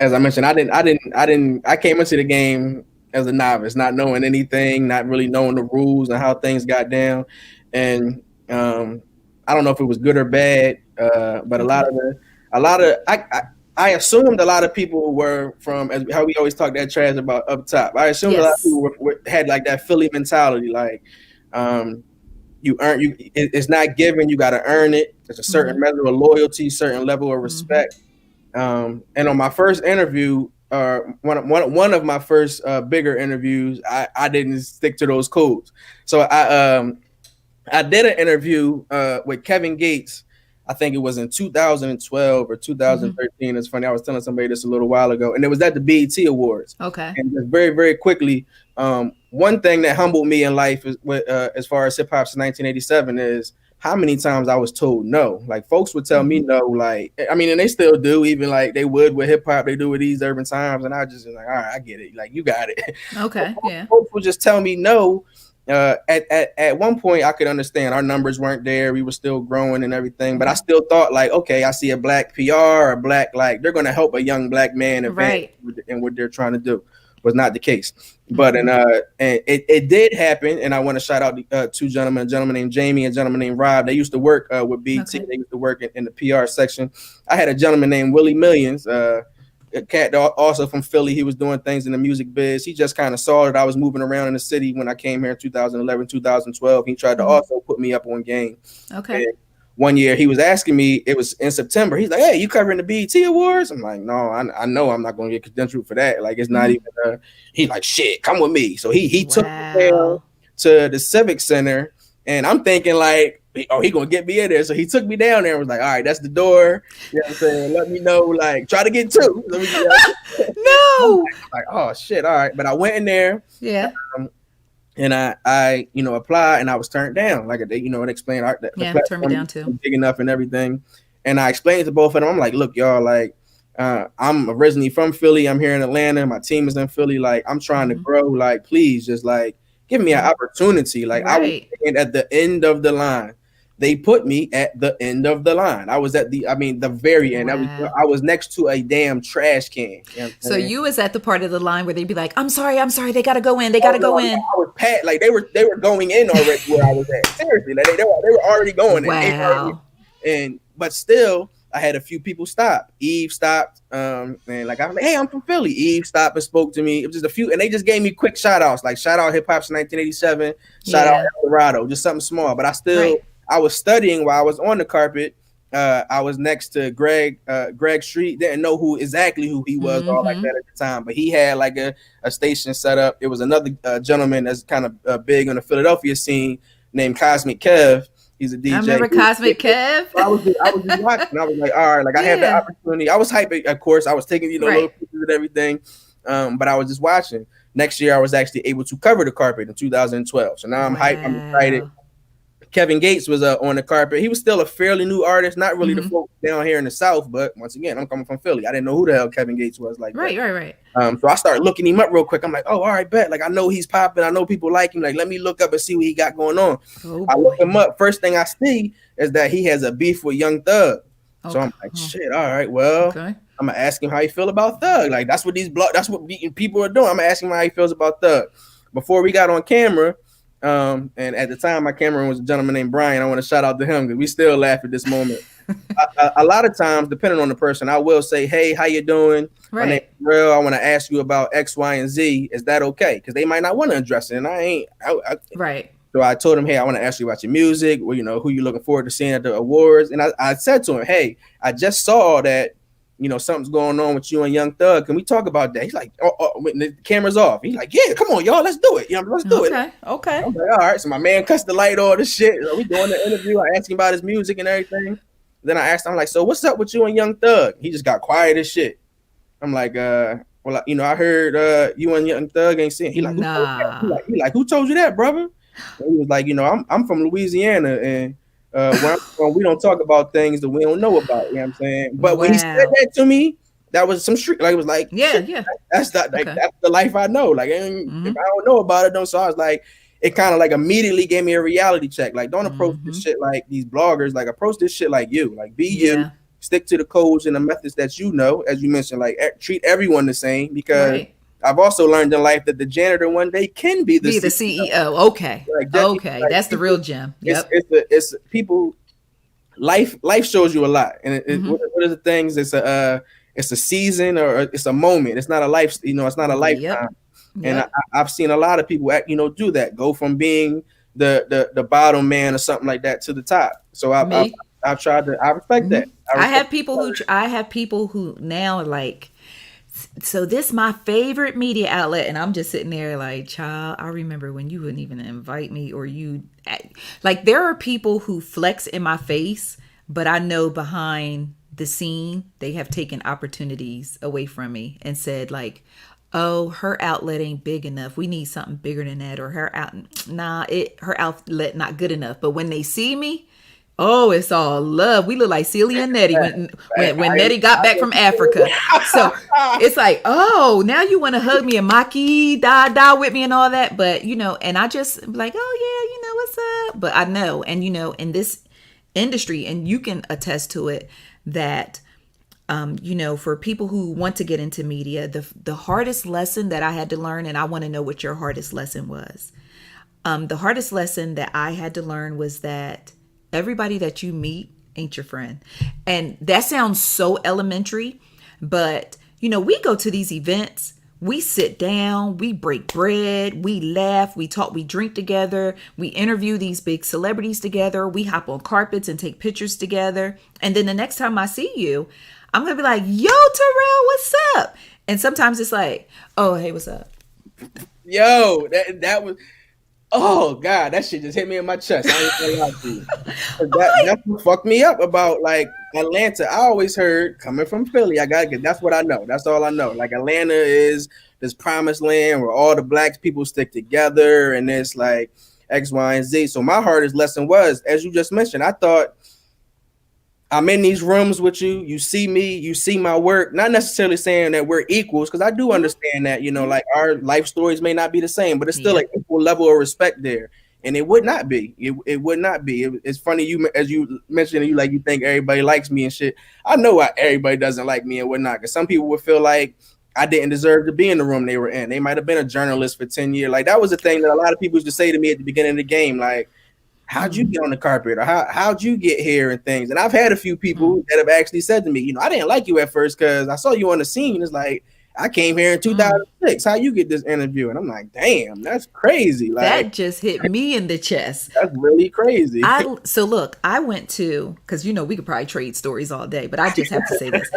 Speaker 2: As I mentioned, I came into the game as a novice, not knowing anything, not really knowing the rules and how things got down. And I don't know if it was good or bad, but I assumed a lot of people were from, as how we always talk that trash about up top. I assumed a lot of people had like that Philly mentality, like it's not given, you got to earn it. There's a certain measure of loyalty, certain level of respect. And on my first interview, one of my first bigger interviews, I didn't stick to those codes. So I did an interview with Kevin Gates. I think it was in 2012 or 2013. It's funny, I was telling somebody this a little while ago, and it was at the BET Awards.
Speaker 1: Okay.
Speaker 2: And just very, very quickly, one thing that humbled me in life is as far as hip hop since 1987 is how many times I was told no. Like, folks would tell me no, like, I mean, and they still do, even like they would with hip hop, they do with these urban times. And I just like, all right, I get it. Like, you got it.
Speaker 1: Okay. Yeah.
Speaker 2: Folks would just tell me no. At one point I could understand our numbers weren't there. We were still growing and everything, but I still thought like, okay, I see a black PR or a black, like they're going to help a young black man advance in what they're trying to do. Was not the case. But and it did happen, and I want to shout out two gentlemen, a gentleman named Jamie and a gentleman named Rob. They used to work with BT. Okay. They used to work in the PR section. I had a gentleman named Willie Millions, a cat also from Philly. He was doing things in the music biz. He just kind of saw that I was moving around in the city when I came here in 2011, 2012. He tried to also put me up on game.
Speaker 1: Okay.
Speaker 2: And one year he was asking me, it was in September. He's like, hey, you covering the BET Awards? I'm like, no, I know I'm not going to get credentialed for that. Like, it's not even, he's like, shit, come with me. So he took me down to the Civic Center, and I'm thinking like, oh, he going to get me in there. So he took me down there and was like, all right, that's the door. You know what I'm saying? Let me know, like, try to get two.
Speaker 1: No.
Speaker 2: Like, oh, shit, all right. But I went in there.
Speaker 1: Yeah.
Speaker 2: And I applied, and I was turned down. Like, they, it explained
Speaker 1: turn me down too.
Speaker 2: Big enough and everything. And I explained to both of them. I'm like, look, y'all, like, I'm originally from Philly. I'm here in Atlanta. My team is in Philly. Like, I'm trying to grow. Like, please, just like give me an opportunity. Like, I was at the end of the line, they put me at the end of the line. I was at the very end.
Speaker 1: Wow.
Speaker 2: I was next to a damn trash can. You know what I'm
Speaker 1: So
Speaker 2: saying?
Speaker 1: you was at the part of the line where they'd be like, I'm sorry, they gotta go in, they
Speaker 2: Oh
Speaker 1: gotta
Speaker 2: no,
Speaker 1: go
Speaker 2: no,
Speaker 1: in.
Speaker 2: I was pat. Like they were going in already where I was at. Seriously, like they were already going in. They already
Speaker 1: Wow.
Speaker 2: but still, I had a few people stop. Eve stopped, and like I was like, hey, I'm from Philly. Eve stopped and spoke to me. It was just a few, and they just gave me quick shout outs, like shout out Hip Hop's 1987, shout out
Speaker 1: Yeah.
Speaker 2: El Dorado, just something small. But
Speaker 1: Right.
Speaker 2: I was studying while I was on the carpet. I was next to Greg Street. Didn't know exactly who he was, all like
Speaker 1: Mm-hmm.
Speaker 2: that at the time. But he had like a station set up. It was another gentleman that's kind of big on the Philadelphia scene named Cosmic Kev. He's a
Speaker 1: I
Speaker 2: DJ.
Speaker 1: remember Cosmic Kev.
Speaker 2: I was just watching. I was like, all right, like I had the
Speaker 1: Yeah.
Speaker 2: opportunity. I was hyped, of course. I was taking little
Speaker 1: Right.
Speaker 2: pictures and everything, but I was just watching. Next year, I was actually able to cover the carpet in 2012. So now I'm hyped. I'm excited.
Speaker 1: Wow.
Speaker 2: Kevin Gates was on the carpet. He was still a fairly new artist, not really the
Speaker 1: Mm-hmm.
Speaker 2: folks down here in the South, but once again, I'm coming from Philly. I didn't know who the hell Kevin Gates was like that.
Speaker 1: Right, right, right.
Speaker 2: So I started looking him up real quick. I'm like, oh, all right, bet. Like I know he's popping. I know people like him. Like let me look up and see what he got going on.
Speaker 1: Oh
Speaker 2: I look
Speaker 1: boy.
Speaker 2: him up. First thing I see is that he has a beef with Young Thug. So
Speaker 1: Okay.
Speaker 2: I'm like, shit. All right, well,
Speaker 1: Okay.
Speaker 2: I'm gonna ask him how he feel about Thug. Like that's what that's what people are doing. I'm gonna ask him how he feels about Thug. Before we got on camera, and at the time my cameraman was a gentleman named Brian. I want to shout out to him because we still laugh at this moment. A lot of times, depending on the person, I will say, "Hey, how you doing? My name
Speaker 1: Right.
Speaker 2: is Terrell. I want to ask you about X, Y, and Z. Is that okay?" Because they might not want to address it, and I ain't.
Speaker 1: Right.
Speaker 2: So I told him, "Hey, I want to ask you about your music. Well, who you looking forward to seeing at the awards." And I said to him, "Hey, I just saw that." Something's going on with you and Young Thug. Can we talk about that? He's like, when the camera's off. He's like, yeah, come on, y'all, let's do it. Let's do it.
Speaker 1: Okay. Okay.
Speaker 2: I'm like, all right. So my man cuts the light on this shit. We doing the interview. I asked him about his music and everything. Then I asked him, I'm like, so what's up with you and Young Thug? He just got quiet as shit. I'm like, well, I heard you and Young Thug ain't seen. He like, who told you that?
Speaker 1: Nah.
Speaker 2: He like, who told you that, brother? And he was like, I'm from Louisiana, and where I'm from, we don't talk about things that we don't know about. You know what I'm saying? But when he said
Speaker 1: Wow.
Speaker 2: that to me, that was some street. Like it was like,
Speaker 1: Yeah,
Speaker 2: shit,
Speaker 1: yeah.
Speaker 2: that's not like
Speaker 1: Okay.
Speaker 2: that's the life I know. Like, if
Speaker 1: Mm-hmm.
Speaker 2: I don't know about it, don't. So I was like, it kind of like immediately gave me a reality check. Like, don't approach this
Speaker 1: Mm-hmm.
Speaker 2: shit like these bloggers. Like, approach this shit like you. Like, be you.
Speaker 1: Yeah.
Speaker 2: Stick to the codes and the methods that you know. As you mentioned, like treat everyone the same because.
Speaker 1: Right.
Speaker 2: I've also learned in life that the janitor one day can be the
Speaker 1: Be the
Speaker 2: CEO.
Speaker 1: CEO. Okay.
Speaker 2: Like,
Speaker 1: Okay.
Speaker 2: like
Speaker 1: That's the
Speaker 2: people,
Speaker 1: real gem. Yep.
Speaker 2: it's people. Life shows you a lot, and
Speaker 1: Mm-hmm.
Speaker 2: what are the things? It's a season or it's a moment. It's not a life. It's not a lifetime.
Speaker 1: Yep.
Speaker 2: And
Speaker 1: Yep.
Speaker 2: I've seen a lot of people do that. Go from being the bottom man or something like that to the top. So
Speaker 1: Me.
Speaker 2: I've tried to. I respect that.
Speaker 1: I have people who now like, so this my favorite media outlet, and I'm just sitting there like, child, I remember when you wouldn't even invite me, or you like, there are people who flex in my face, but I know behind the scene they have taken opportunities away from me and said like, oh, her outlet ain't big enough, we need something bigger than that, or her outlet not good enough. But when they see me, oh, it's all love. We look like Celia and Nettie when Nettie got back from Africa. So it's like, oh, now you want to hug me and maki da with me and all that. But and I just like, oh yeah, what's up. But I know, and in this industry, and you can attest to it, that for people who want to get into media, the hardest lesson that I had to learn, and I want to know what your hardest lesson was. The hardest lesson that I had to learn was that everybody that you meet ain't your friend. And that sounds so elementary, but we go to these events, we sit down, we break bread, we laugh, we talk, we drink together, we interview these big celebrities together, we hop on carpets and take pictures together. And then the next time I see you, I'm going to be like, yo, Terrell, what's up? And sometimes it's like, oh, hey, what's up?
Speaker 2: Yo, that was. Oh God, that shit just hit me in my chest. I ain't gonna lie to you. That's what fucked me up about like Atlanta. I always heard coming from Philly. That's what I know. That's all I know. Like Atlanta is this promised land where all the black people stick together, and it's like X, Y, and Z. So my hardest lesson was, as you just mentioned, I thought I'm in these rooms with you. You see me, you see my work. Not necessarily saying that we're equals, because I do understand that, like our life stories may not be the same, but it's still an equal level of respect there. and it would not be. It would not be. It's funny as you mentioned, you think everybody likes me and shit. I know why everybody doesn't like me and whatnot. Because some people would feel like I didn't deserve to be in the room they were in. They might have been a journalist for 10 years. Like that was the thing that a lot of people used to say to me at the beginning of the game. Like, how'd you get on the carpet, or how'd you get here and things. And I've had a few people that have actually said to me, I didn't like you at first because I saw you on the scene. It's like, I came here in 2006. How you get this interview? And I'm like, damn, that's crazy. Like
Speaker 1: That just hit me in the chest.
Speaker 2: that's really crazy.
Speaker 1: So look, I went to, because we could probably trade stories all day, but I just have to say this.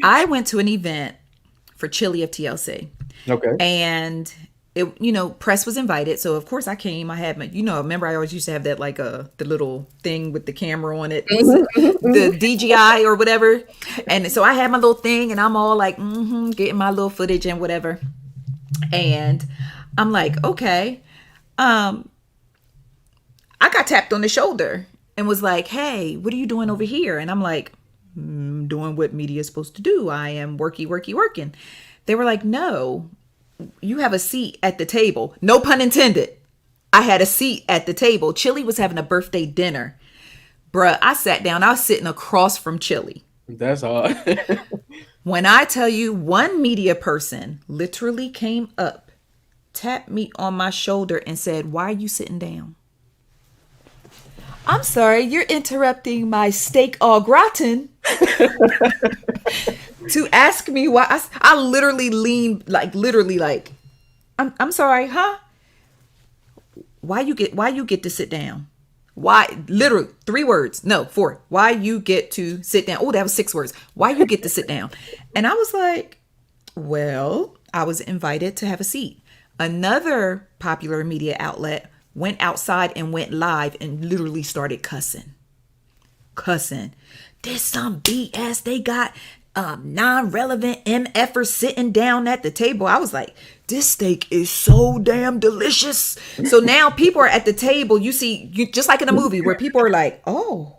Speaker 1: I went to an event for Chili of TLC.
Speaker 2: Okay.
Speaker 1: And it, press was invited. So of course I came. I had my, remember I always used to have that like the little thing with the camera on it, the DJI or whatever. And so I had my little thing and I'm all like, getting my little footage and whatever. And I'm like, okay. I got tapped on the shoulder and was like, hey, what are you doing over here? And I'm like, doing what media is supposed to do. I am working. They were like, no, you have a seat at the table. No pun intended. I had a seat at the table. Chili was having a birthday dinner. Bruh, I sat down. I was sitting across from Chili.
Speaker 2: That's hard.
Speaker 1: When I tell you, one media person literally came up, tapped me on my shoulder and said, why are you sitting down? I'm sorry, you're interrupting my steak au gratin to ask me why. I literally leaned like, I'm sorry, huh? Why you get to sit down? Why? Literally 3 words. No, 4. Why you get to sit down? Oh, that was 6 words. Why you get to sit down? And I was like, well, I was invited to have a seat. Another popular media outlet went outside and went live and literally started cussing. There's some BS. They got non-relevant MFers sitting down at the table. I was like, this steak is so damn delicious. So now people are at the table. You see, just like in a movie where people are like, oh,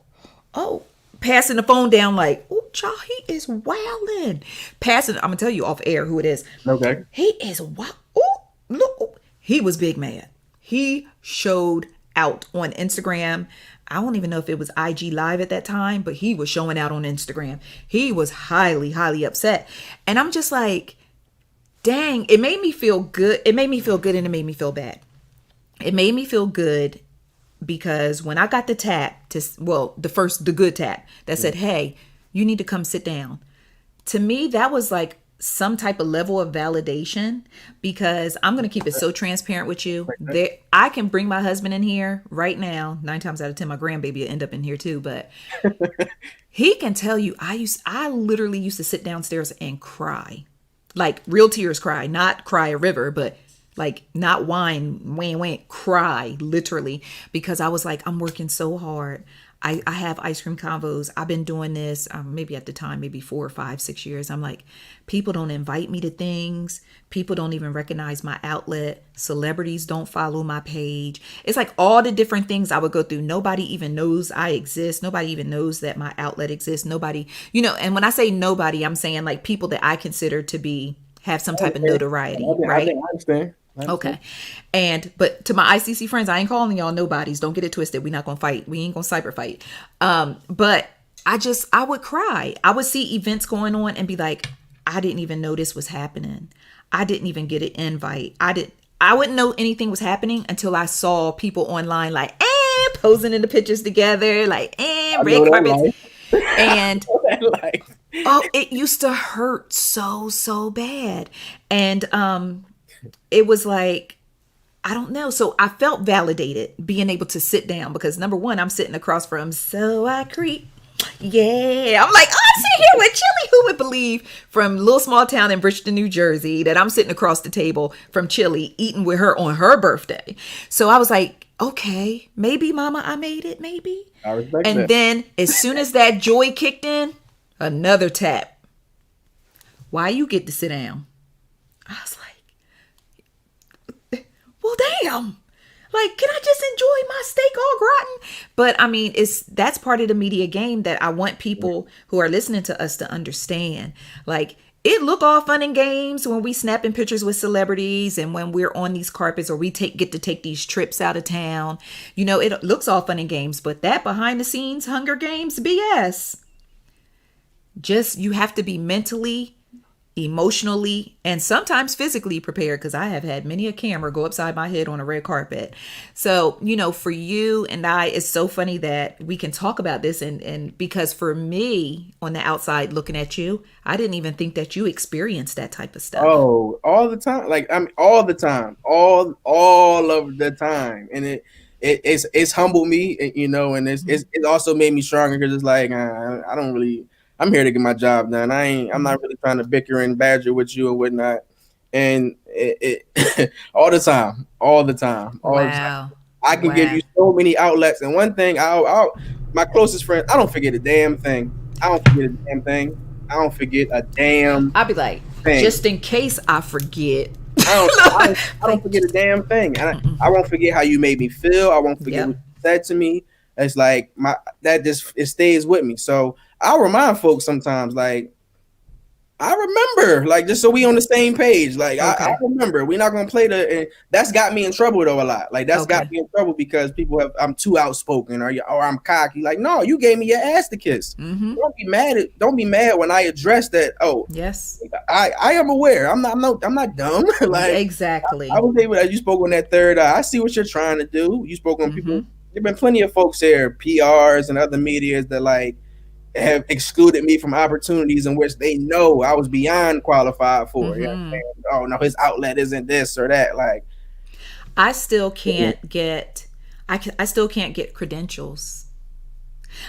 Speaker 1: passing the phone down like, oh, child, he is wilding. Passing, I'm gonna tell you off air who it is.
Speaker 2: Okay.
Speaker 1: He is wild. Oh, look, he was big mad. He showed out on Instagram. I don't even know if it was IG Live at that time, but he was showing out on Instagram. He was highly, highly upset. And I'm just like, dang, it made me feel good. It made me feel good and it made me feel bad. It made me feel good because when I got the tap the good tap that said, hey, you need to come sit down. To me, that was like some type of level of validation, because I'm going to keep it so transparent with you. I can bring my husband in here right now. 9 times out of 10, my grandbaby will end up in here too, but he can tell you, I literally used to sit downstairs and cry, like real tears, cry, not cry a river, but like not whine, cry literally, because I was like, I'm working so hard. I have ice cream convos. I've been doing this maybe at the time, maybe 4 or 5, 6 years. I'm like, people don't invite me to things. People don't even recognize my outlet. Celebrities don't follow my page. It's like all the different things I would go through. Nobody even knows I exist. Nobody even knows that my outlet exists. Nobody, and when I say nobody, I'm saying like people that I consider to have some type of notoriety, right?
Speaker 2: I understand.
Speaker 1: Okay. But to my ICC friends, I ain't calling y'all nobodies. Don't get it twisted. We're not going to fight. We ain't going to cyber fight. But I would cry. I would see events going on and be like, I didn't even know this was happening. I didn't even get an invite. I wouldn't know anything was happening until I saw people online like, posing in the pictures together, like, red carpets. And it used to hurt so bad. And, it was like, I don't know. So I felt validated being able to sit down because number one, I'm sitting across from So I Creep. Yeah. I'm like, I'm sitting here with Chili. Who would believe from little small town in Bridgeton, New Jersey, that I'm sitting across the table from Chili eating with her on her birthday. So I was like, okay, maybe mama, I made it. Maybe.
Speaker 2: I respect
Speaker 1: and
Speaker 2: that. Then
Speaker 1: as soon as that joy kicked in, another tap. Why you get to sit down? I was like, well, damn, like, can I just enjoy my steak au gratin? But I mean, that's part of the media game that I want people who are listening to us to understand. Like, it look all fun and games when we snapping pictures with celebrities and when we're on these carpets or we get to take these trips out of town. It looks all fun and games, but that behind the scenes Hunger Games BS. Just you have to be mentally, emotionally, and sometimes physically prepared, because I have had many a camera go upside my head on a red carpet. So, for you and I, it's so funny that we can talk about this, and because for me on the outside looking at you, I didn't even think that you experienced that type of stuff.
Speaker 2: Oh, all the time. Like, I mean, all the time, all of the time. And it's humbled me, and it's also made me stronger, because it's like, I don't really, I'm here to get my job done. I'm not really trying to bicker and badger with you and whatnot. And all the time, all the time.
Speaker 1: Wow.
Speaker 2: I can give you so many outlets. And one thing, my closest friend, I don't forget a damn thing. I don't forget a damn thing. I don't forget a damn
Speaker 1: I'll be like,
Speaker 2: thing.
Speaker 1: just in case I forget.
Speaker 2: I don't forget a damn thing. I won't forget how you made me feel. I won't forget what you said to me. It's like it stays with me. So I'll remind folks sometimes, like, I remember, like, just so we on the same page. Like, okay. I remember. We're not gonna play and that's got me in trouble though a lot. Like, that's got me in trouble because people I'm too outspoken or I'm cocky. Like, no, you gave me your ass to kiss.
Speaker 1: Mm-hmm.
Speaker 2: Don't be mad when I address that. Oh,
Speaker 1: yes,
Speaker 2: I am aware. I'm not dumb. Like,
Speaker 1: exactly.
Speaker 2: I was able to. You spoke on that third eye. I see what you're trying to do. You spoke on people. There've been plenty of folks here, PRs and other medias that like have excluded me from opportunities in which they know I was beyond qualified for. Oh no, his outlet isn't this or that. Like,
Speaker 1: I still can't get credentials.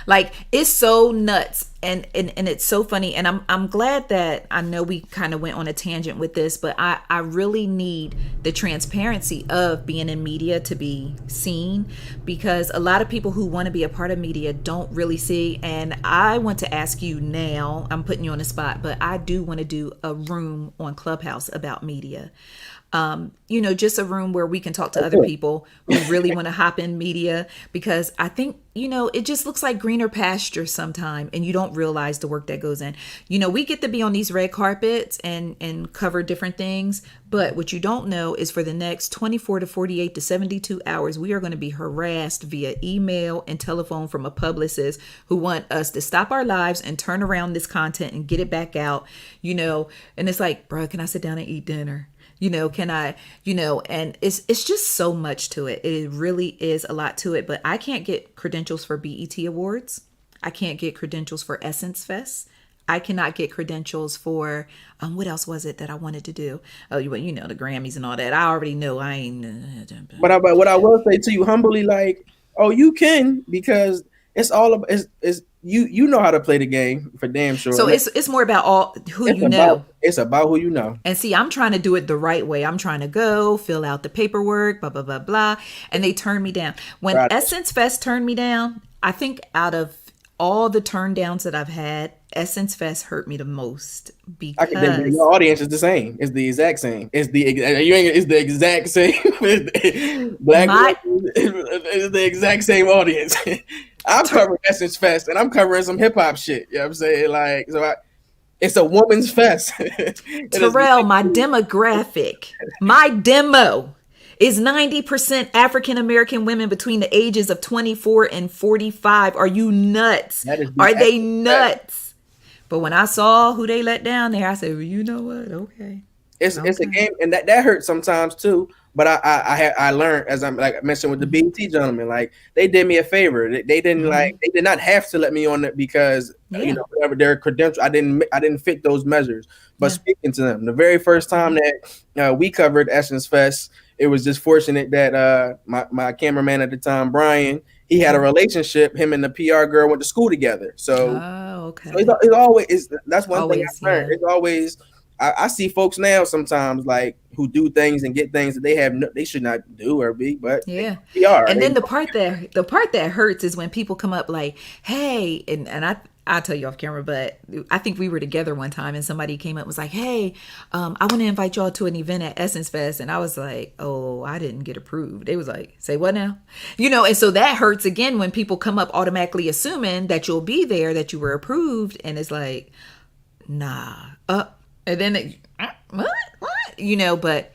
Speaker 1: Like, it's so nuts and it's so funny, and I'm glad that I know we kind of went on a tangent with this, but I really need the transparency of being in media to be seen, because a lot of people who want to be a part of media don't really see. And I want to ask you now, I'm putting you on the spot, but I do want to do a room on Clubhouse about media. Just a room where we can talk to other people who really want to hop in media, because I think, it just looks like greener pasture sometime, and you don't realize the work that goes in. We get to be on these red carpets and cover different things, but what you don't know is for the next 24 to 48 to 72 hours, we are going to be harassed via email and telephone from a publicist who want us to stop our lives and turn around this content and get it back out, and it's like, bro, can I sit down and eat dinner? Can I, and it's just so much to it. It really is a lot to it, but I can't get credentials for BET Awards. I can't get credentials for Essence Fest. I cannot get credentials for, what else was it that I wanted to do? Oh, the Grammys and all that. I already know I ain't.
Speaker 2: But what I will say to you humbly, like, oh, you can, because it's all about, it's you know how to play the game for damn sure.
Speaker 1: So it's more about who you know.
Speaker 2: It's about who you know.
Speaker 1: And see, I'm trying to do it the right way. I'm trying to go fill out the paperwork, blah, blah, blah, blah. And they turned me down. When Essence Fest turned me down, I think out of all the turn downs that I've had, Essence Fest hurt me the most, because
Speaker 2: your audience is the same. It's the exact same. It's the exact same. It's the exact same audience. I'm covering Essence Fest, and I'm covering some hip hop shit. You know what I'm saying? Like, so it's a woman's fest.
Speaker 1: Terrell, my demographic, my demo is 90% African American women between the ages of 24 and 45. Are you nuts? Are they nuts? But when I saw who they let down there, I said, well, you know what? Okay.
Speaker 2: It's a game, and that hurts sometimes too. But I learned, as I'm like I mentioned with the BT gentlemen, like, they did me a favor. They didn't they did not have to let me on it because whatever their credential, I didn't fit those measures. But speaking to them, the very first time that we covered Essence Fest, it was just fortunate that my cameraman at the time, Brian, he had a relationship. Him and the PR girl went to school together. So,
Speaker 1: okay.
Speaker 2: So it's always that's one thing I learned. It's always. I see folks now sometimes like who do things and get things that they should not do or be, but
Speaker 1: they
Speaker 2: are.
Speaker 1: And then the part that hurts is when people come up like, hey, and I'll tell you off camera, but I think we were together one time and somebody came up and was like, hey, I want to invite y'all to an event at Essence Fest. And I was like, oh, I didn't get approved. They was like, say what now? And so that hurts again when people come up automatically assuming that you'll be there, that you were approved. And it's like, nah, And then what? But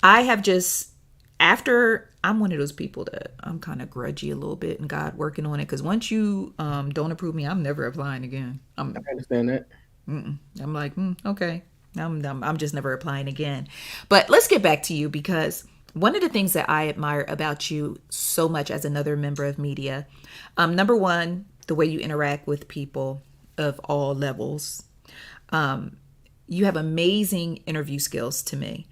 Speaker 1: I have just, after, I'm one of those people that I'm kind of grudgy a little bit, and God working on it. Because once you don't approve me, I'm never applying again.
Speaker 2: I understand that.
Speaker 1: I'm like, okay. I'm just never applying again. But let's get back to you, because one of the things that I admire about you so much as another member of media, number one, the way you interact with people of all levels. You have amazing interview skills to me.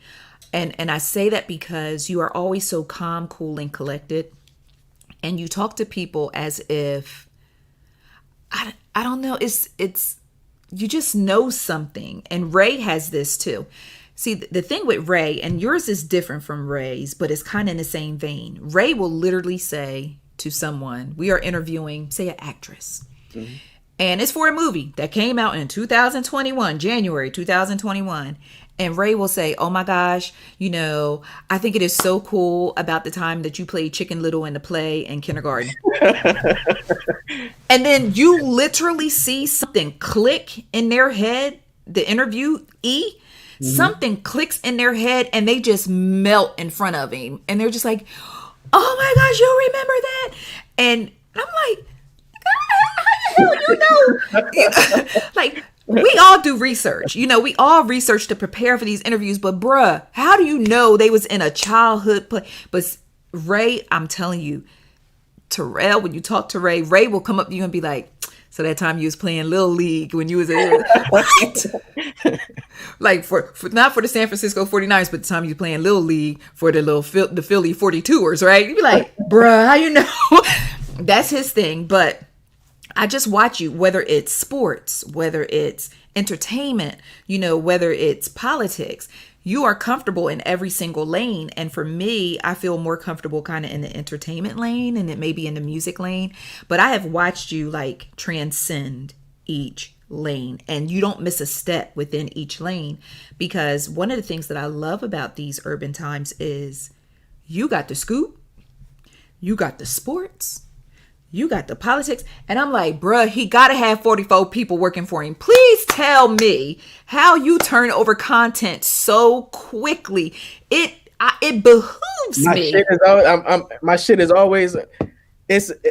Speaker 1: And I say that because you are always so calm, cool, and collected. And you talk to people as if, I don't know, it's you just know something. And Ray has this too. See, the thing with Ray, and yours is different from Ray's, but it's kind of in the same vein. Ray will literally say to someone, we are interviewing, say, an actress. Mm-hmm. And it's for a movie that came out in 2021, January 2021. And Ray will say, oh my gosh, I think it is so cool about the time that you played Chicken Little in the play in kindergarten. And then you literally see something click in their head, the interviewee, something clicks in their head and they just melt in front of him. And they're just like, oh my gosh, you remember that? And I'm like, how the hell you know? Like, we all do research. We all research to prepare for these interviews. But bruh, how do you know they was in a childhood play? But Ray, I'm telling you, Terrell, when you talk to Ray, Ray will come up to you and be like, so that time you was playing Little League when you was what? Like for not for the San Francisco 49ers, but the time you was playing Little League for the Philly 42ers, right? You'd be like, bruh, how you know? That's his thing. But I just watch you, whether it's sports, whether it's entertainment, whether it's politics, you are comfortable in every single lane. And for me, I feel more comfortable kind of in the entertainment lane and it may be in the music lane. But I have watched you like transcend each lane and you don't miss a step within each lane, because one of the things that I love about these urban times is you got the scoop, you got the sports, you got the politics. And I'm like, bruh, he got to have 44 people working for him. Please tell me how you turn over content so quickly. It behooves me.
Speaker 2: My shit is always,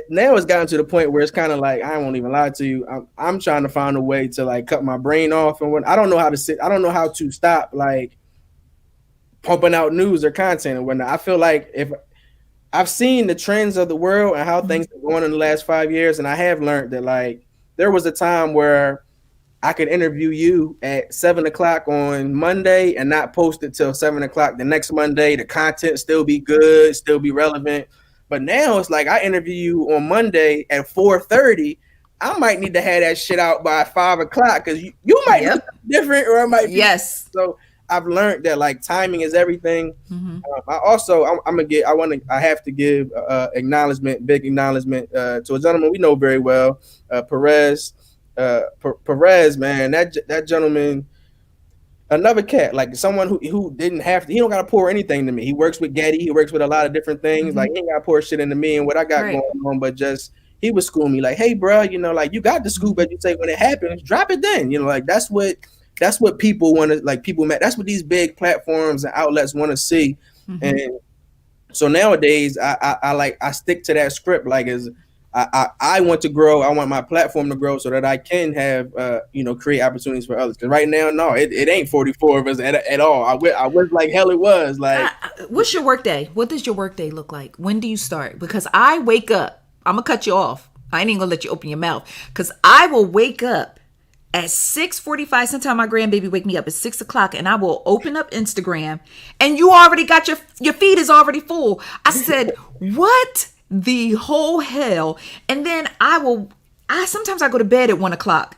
Speaker 2: now it's gotten to the point where it's kind of like, I won't even lie to you. I'm trying to find a way to like cut my brain off. And when I don't know how to sit, I don't know how to stop like pumping out news or content and whatnot. I feel like if I've seen the trends of the world and how things are going in the last 5 years. And I have learned that like there was a time where I could interview you at 7:00 on Monday and not post it till 7:00 the next Monday. The content still be good, still be relevant. But now it's like I interview you on Monday at 4:30. I might need to have that shit out by 5:00 because you might be different or I might be.
Speaker 1: Yes.
Speaker 2: So I've learned that like timing is everything.
Speaker 1: Mm-hmm.
Speaker 2: I have to give big acknowledgement to a gentleman we know very well, Perez. Perez, man, that gentleman, another cat, like someone who didn't have to. He don't got to pour anything to me. He works with Getty. He works with a lot of different things. Mm-hmm. Like he ain't got to pour shit into me and what I got going on, but just he would school me like, hey, bro, like you got the scoop, but you say when it happens, drop it then. Like that's what people want to like. That's what these big platforms and outlets want to see. Mm-hmm. And so nowadays, I stick to that script. Like, I want to grow. I want my platform to grow so that I can have create opportunities for others. Because right now, no, it ain't 44 of us at all. I wish like hell it was. Like,
Speaker 1: what's your work day? What does your work day look like? When do you start? Because I wake up. I'm gonna cut you off. I ain't even gonna let you open your mouth. Because I will wake up at 6:45, sometimes my grandbaby wake me up at 6:00 and I will open up Instagram and you already got your feed is already full. I said, what the whole hell? And then sometimes I go to bed at 1:00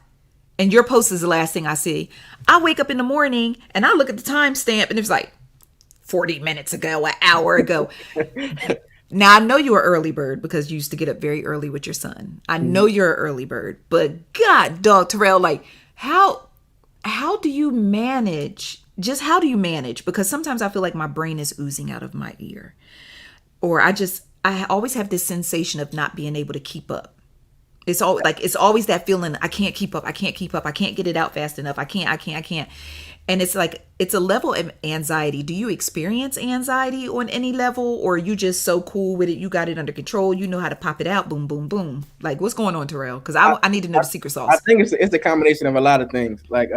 Speaker 1: and your post is the last thing I see. I wake up in the morning and I look at the timestamp and it's like 40 minutes ago, an hour ago. Now, I know you're an early bird because you used to get up very early with your son. I know you're an early bird, but God, dog, Terrell, like how do you manage? Just how do you manage? Because sometimes I feel like my brain is oozing out of my ear, or I always have this sensation of not being able to keep up. It's all like it's always that feeling I can't keep up, I can't keep up, I can't get it out fast enough, I can't. And it's like it's a level of anxiety. Do you experience anxiety on any level, or are you just so cool with it? You got it under control. You know how to pop it out. Boom, boom, boom. Like what's going on, Terrell? Because I need to know the secret
Speaker 2: I
Speaker 1: sauce.
Speaker 2: think it's a combination of a lot of things. Like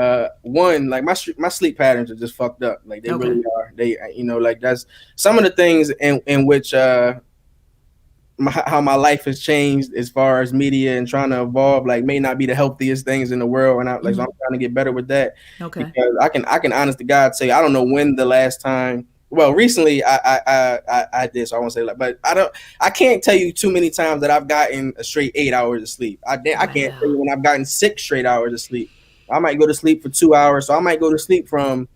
Speaker 2: one, like my sleep patterns are just fucked up. Like they
Speaker 1: Okay.
Speaker 2: really are. They like that's some of the things in which how my life has changed as far as media and trying to evolve, like may not be the healthiest things in the world, and so I'm trying to get better with that.
Speaker 1: Okay.
Speaker 2: Because I can honest to God say I don't know when the last time. Well, recently I did, so I won't say that, but I can't tell you too many times that I've gotten a straight 8 hours of sleep. I can't tell
Speaker 1: Wow.
Speaker 2: you when I've gotten 6 straight hours of sleep. I might go to sleep for 2 hours, so I might go to sleep from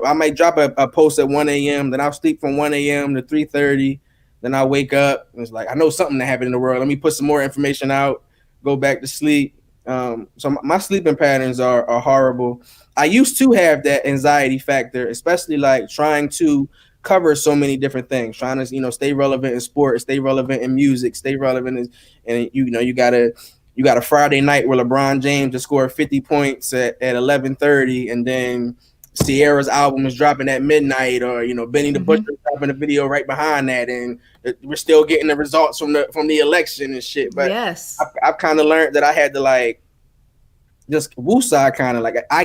Speaker 2: I might drop a post at 1 a.m. Then I'll sleep from 1 a.m. to 3:30. Then I wake up and it's like I know something that happened in the world. Let me put some more information out. Go back to sleep. So my sleeping patterns are horrible. I used to have that anxiety factor, especially like trying to cover so many different things, trying to stay relevant in sports, stay relevant in music, stay relevant and you got a Friday night where LeBron James just scored 50 points at 11:30, and then Sierra's album is dropping at midnight, or Benny the Butcher dropping a video right behind that, and we're still getting the results from the election and shit. But
Speaker 1: Yes.
Speaker 2: I've kind of learned that I had to like just woosah kind of like I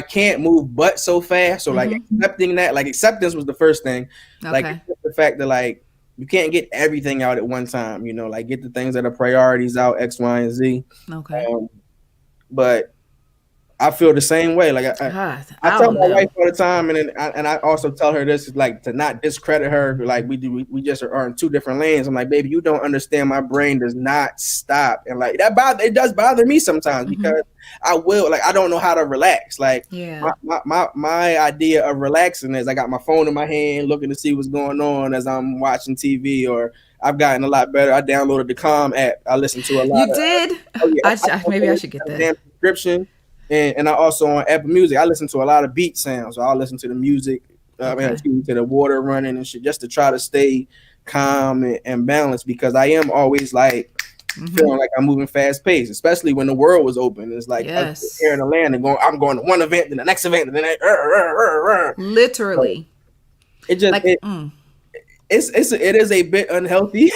Speaker 2: can't move but so fast. So like accepting that, like acceptance was the first thing. Like
Speaker 1: Okay.
Speaker 2: the fact that like you can't get everything out at one time. Like get the things that are priorities out, X, Y, and Z.
Speaker 1: Okay.
Speaker 2: But I feel the same way. Like
Speaker 1: God,
Speaker 2: I
Speaker 1: I
Speaker 2: tell
Speaker 1: don't
Speaker 2: my
Speaker 1: know.
Speaker 2: wife all the time, and I also tell her this is like to not discredit her. Like we just are in two different lanes. I'm like, baby, you don't understand. My brain does not stop, and like it does bother me sometimes because I don't know how to relax. Like
Speaker 1: Yeah.
Speaker 2: my idea of relaxing is I got my phone in my hand, looking to see what's going on as I'm watching TV, or I've gotten a lot better. I downloaded the Calm app. I listen to a lot
Speaker 1: You
Speaker 2: of.
Speaker 1: did?
Speaker 2: Oh yeah,
Speaker 1: Maybe I should get
Speaker 2: a
Speaker 1: that.
Speaker 2: damn subscription. And I also on Apple Music, I listen to a lot of beat sounds. So I'll listen to the music,
Speaker 1: Okay.
Speaker 2: to the water running and shit, just to try to stay calm and balanced, because I am always like feeling like I'm moving fast paced, especially when the world was open. It's like us here in
Speaker 1: Yes.
Speaker 2: the land and I'm going to one event, then the next event, and then so
Speaker 1: Literally.
Speaker 2: it just
Speaker 1: Like,
Speaker 2: it is a bit unhealthy.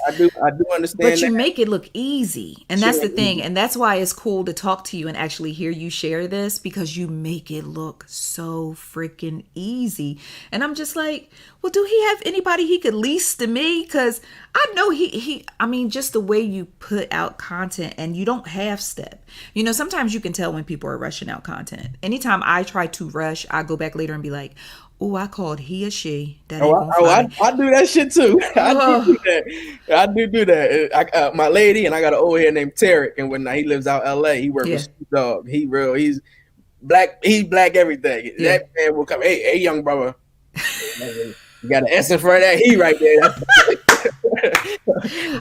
Speaker 2: I do understand
Speaker 1: but you
Speaker 2: that.
Speaker 1: make it look easy. And
Speaker 2: Shit
Speaker 1: that's the
Speaker 2: ain't
Speaker 1: thing.
Speaker 2: easy.
Speaker 1: And that's why it's cool to talk to you and actually hear you share this, because you make it look so freaking easy. And I'm just like, well, do he have anybody he could lease to me? Because I know I mean, just the way you put out content and you don't half step. Sometimes you can tell when people are rushing out content. Anytime I try to rush, I go back later and be like, oh, I called he or she. That ain't gonna fly me.
Speaker 2: I do that shit too. I do
Speaker 1: Oh,
Speaker 2: that. I do that. My lady and I got an old head named Terrell, and when he lives out L.A., he works for
Speaker 1: yeah,
Speaker 2: Snoop Dogg. He's black. He's black everything.
Speaker 1: yeah.
Speaker 2: That man will come. Hey, young brother. You got an S in front of that he right there.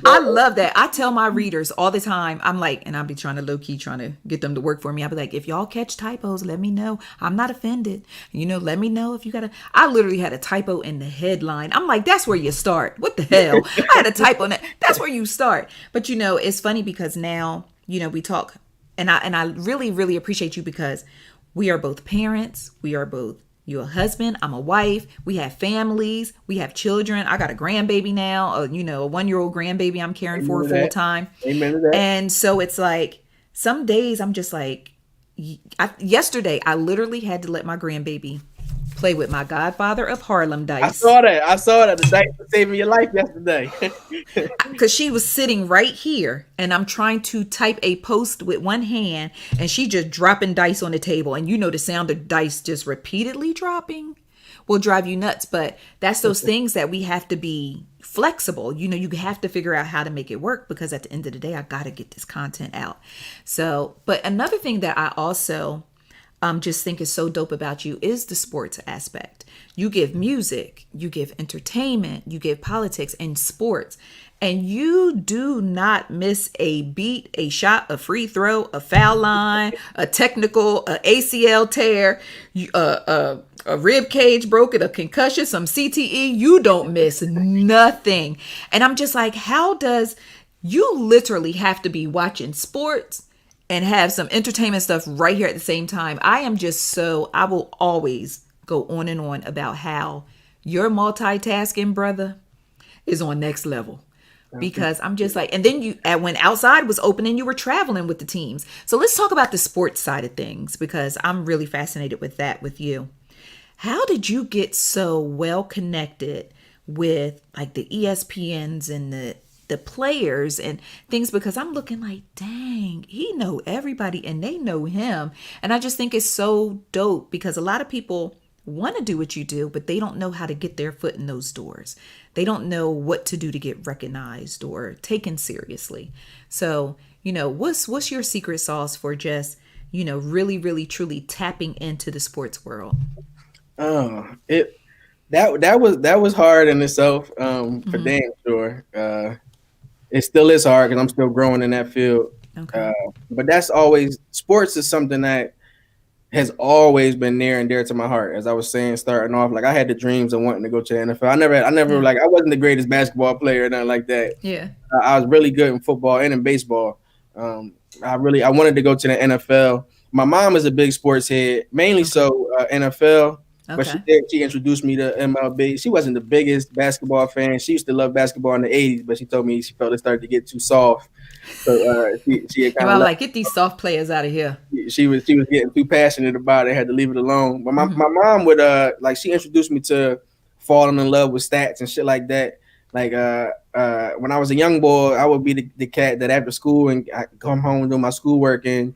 Speaker 1: I love that. I tell my readers all the time, I'm like, and I'll be trying to low key trying to get them to work for me. I'll be like, if y'all catch typos, let me know. I'm not offended. Let me know if you I literally had a typo in the headline. I'm like, that's where you start. What the hell? I had a typo in that. That's where you start. But it's funny because now, we talk, and I really, really appreciate you because we are both parents. We are both You're a husband, I'm a wife, we have families, we have children. I got a grandbaby now, a 1-year-old grandbaby I'm caring for full time.
Speaker 2: Amen to that.
Speaker 1: And so it's like some days I'm just like, yesterday I literally had to let my grandbaby play with my godfather of Harlem dice.
Speaker 2: I saw that. The dice was saving your life yesterday.
Speaker 1: Because she was sitting right here and I'm trying to type a post with one hand and she just dropping dice on the table. And the sound of dice just repeatedly dropping will drive you nuts. But that's those things that we have to be flexible. You have to figure out how to make it work, because at the end of the day, I got to get this content out. So, but another thing that I also just think is so dope about you is the sports aspect. You give music, you give entertainment, you give politics and sports, and you do not miss a beat, a shot, a free throw, a foul line, a technical, a ACL tear, a rib cage broken, a concussion, some CTE. You don't miss nothing. And I'm just like, how does You literally have to be watching sports and have some entertainment stuff right here at the same time. I will always go on and on about how your multitasking, brother, is on next level.
Speaker 2: I
Speaker 1: Because I'm
Speaker 2: appreciate
Speaker 1: just like, and then when outside was opening, you were traveling with the teams. So let's talk about the sports side of things because I'm really fascinated with that with you. How did you get so well connected with like the ESPNs and the players and things? Because I'm looking like, dang, he know everybody and they know him. And I just think it's so dope because a lot of people want to do what you do, but they don't know how to get their foot in those doors. They don't know what to do to get recognized or taken seriously. So, what's your secret sauce for just, really, really, truly tapping into the sports world?
Speaker 2: it that was hard in itself, for
Speaker 1: Mm-hmm.
Speaker 2: damn sure. It still is hard because I'm still growing in that field.
Speaker 1: Okay.
Speaker 2: Uh, but that's always sports is something that has always been near and dear to my heart. As I was saying, starting off, like I had the dreams of wanting to go to the NFL. I never
Speaker 1: Yeah.
Speaker 2: like I wasn't the greatest basketball player or nothing like that.
Speaker 1: Yeah.
Speaker 2: I was really good in football and in baseball. Um, I wanted to go to the NFL. My mom is a big sports head, mainly
Speaker 1: Okay.
Speaker 2: so NFL. But
Speaker 1: Okay.
Speaker 2: she introduced me to MLB. She wasn't the biggest basketball fan. She used to love basketball in the '80s, but she told me she felt it started to get too soft. So she had
Speaker 1: You're
Speaker 2: kind of
Speaker 1: all
Speaker 2: left.
Speaker 1: like, get these soft players out of here.
Speaker 2: She was getting too passionate about it. Had to leave it alone. But my,
Speaker 1: Mm-hmm.
Speaker 2: my mom would like she introduced me to falling in love with stats and shit like that. Like when I was a young boy, I would be the cat that after school and I come home and do my schoolwork and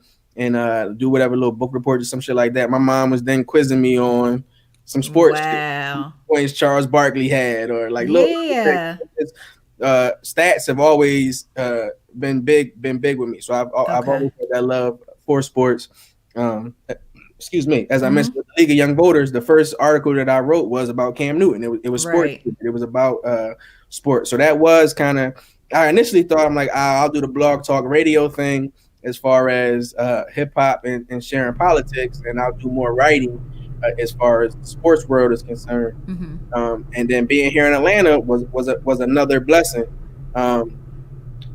Speaker 2: do whatever little book report or some shit like that. My mom was then quizzing me on some sports shit,
Speaker 1: Wow.
Speaker 2: points Charles Barkley had, or like little
Speaker 1: Yeah.
Speaker 2: stats have always been big with me. So I've
Speaker 1: Okay.
Speaker 2: always had that love for sports. Um, excuse me. As I mentioned
Speaker 1: Mm-hmm.
Speaker 2: with the League of Young Voters, the first article that I wrote was about Cam Newton. It was sports.
Speaker 1: Right.
Speaker 2: It was about sports. So that was kind of. I initially thought I'm like I'll do the blog talk radio thing as far as hip hop and sharing politics, and I'll do more writing as far as the sports world is concerned.
Speaker 1: Mm-hmm.
Speaker 2: And then being here in Atlanta was another blessing. Um,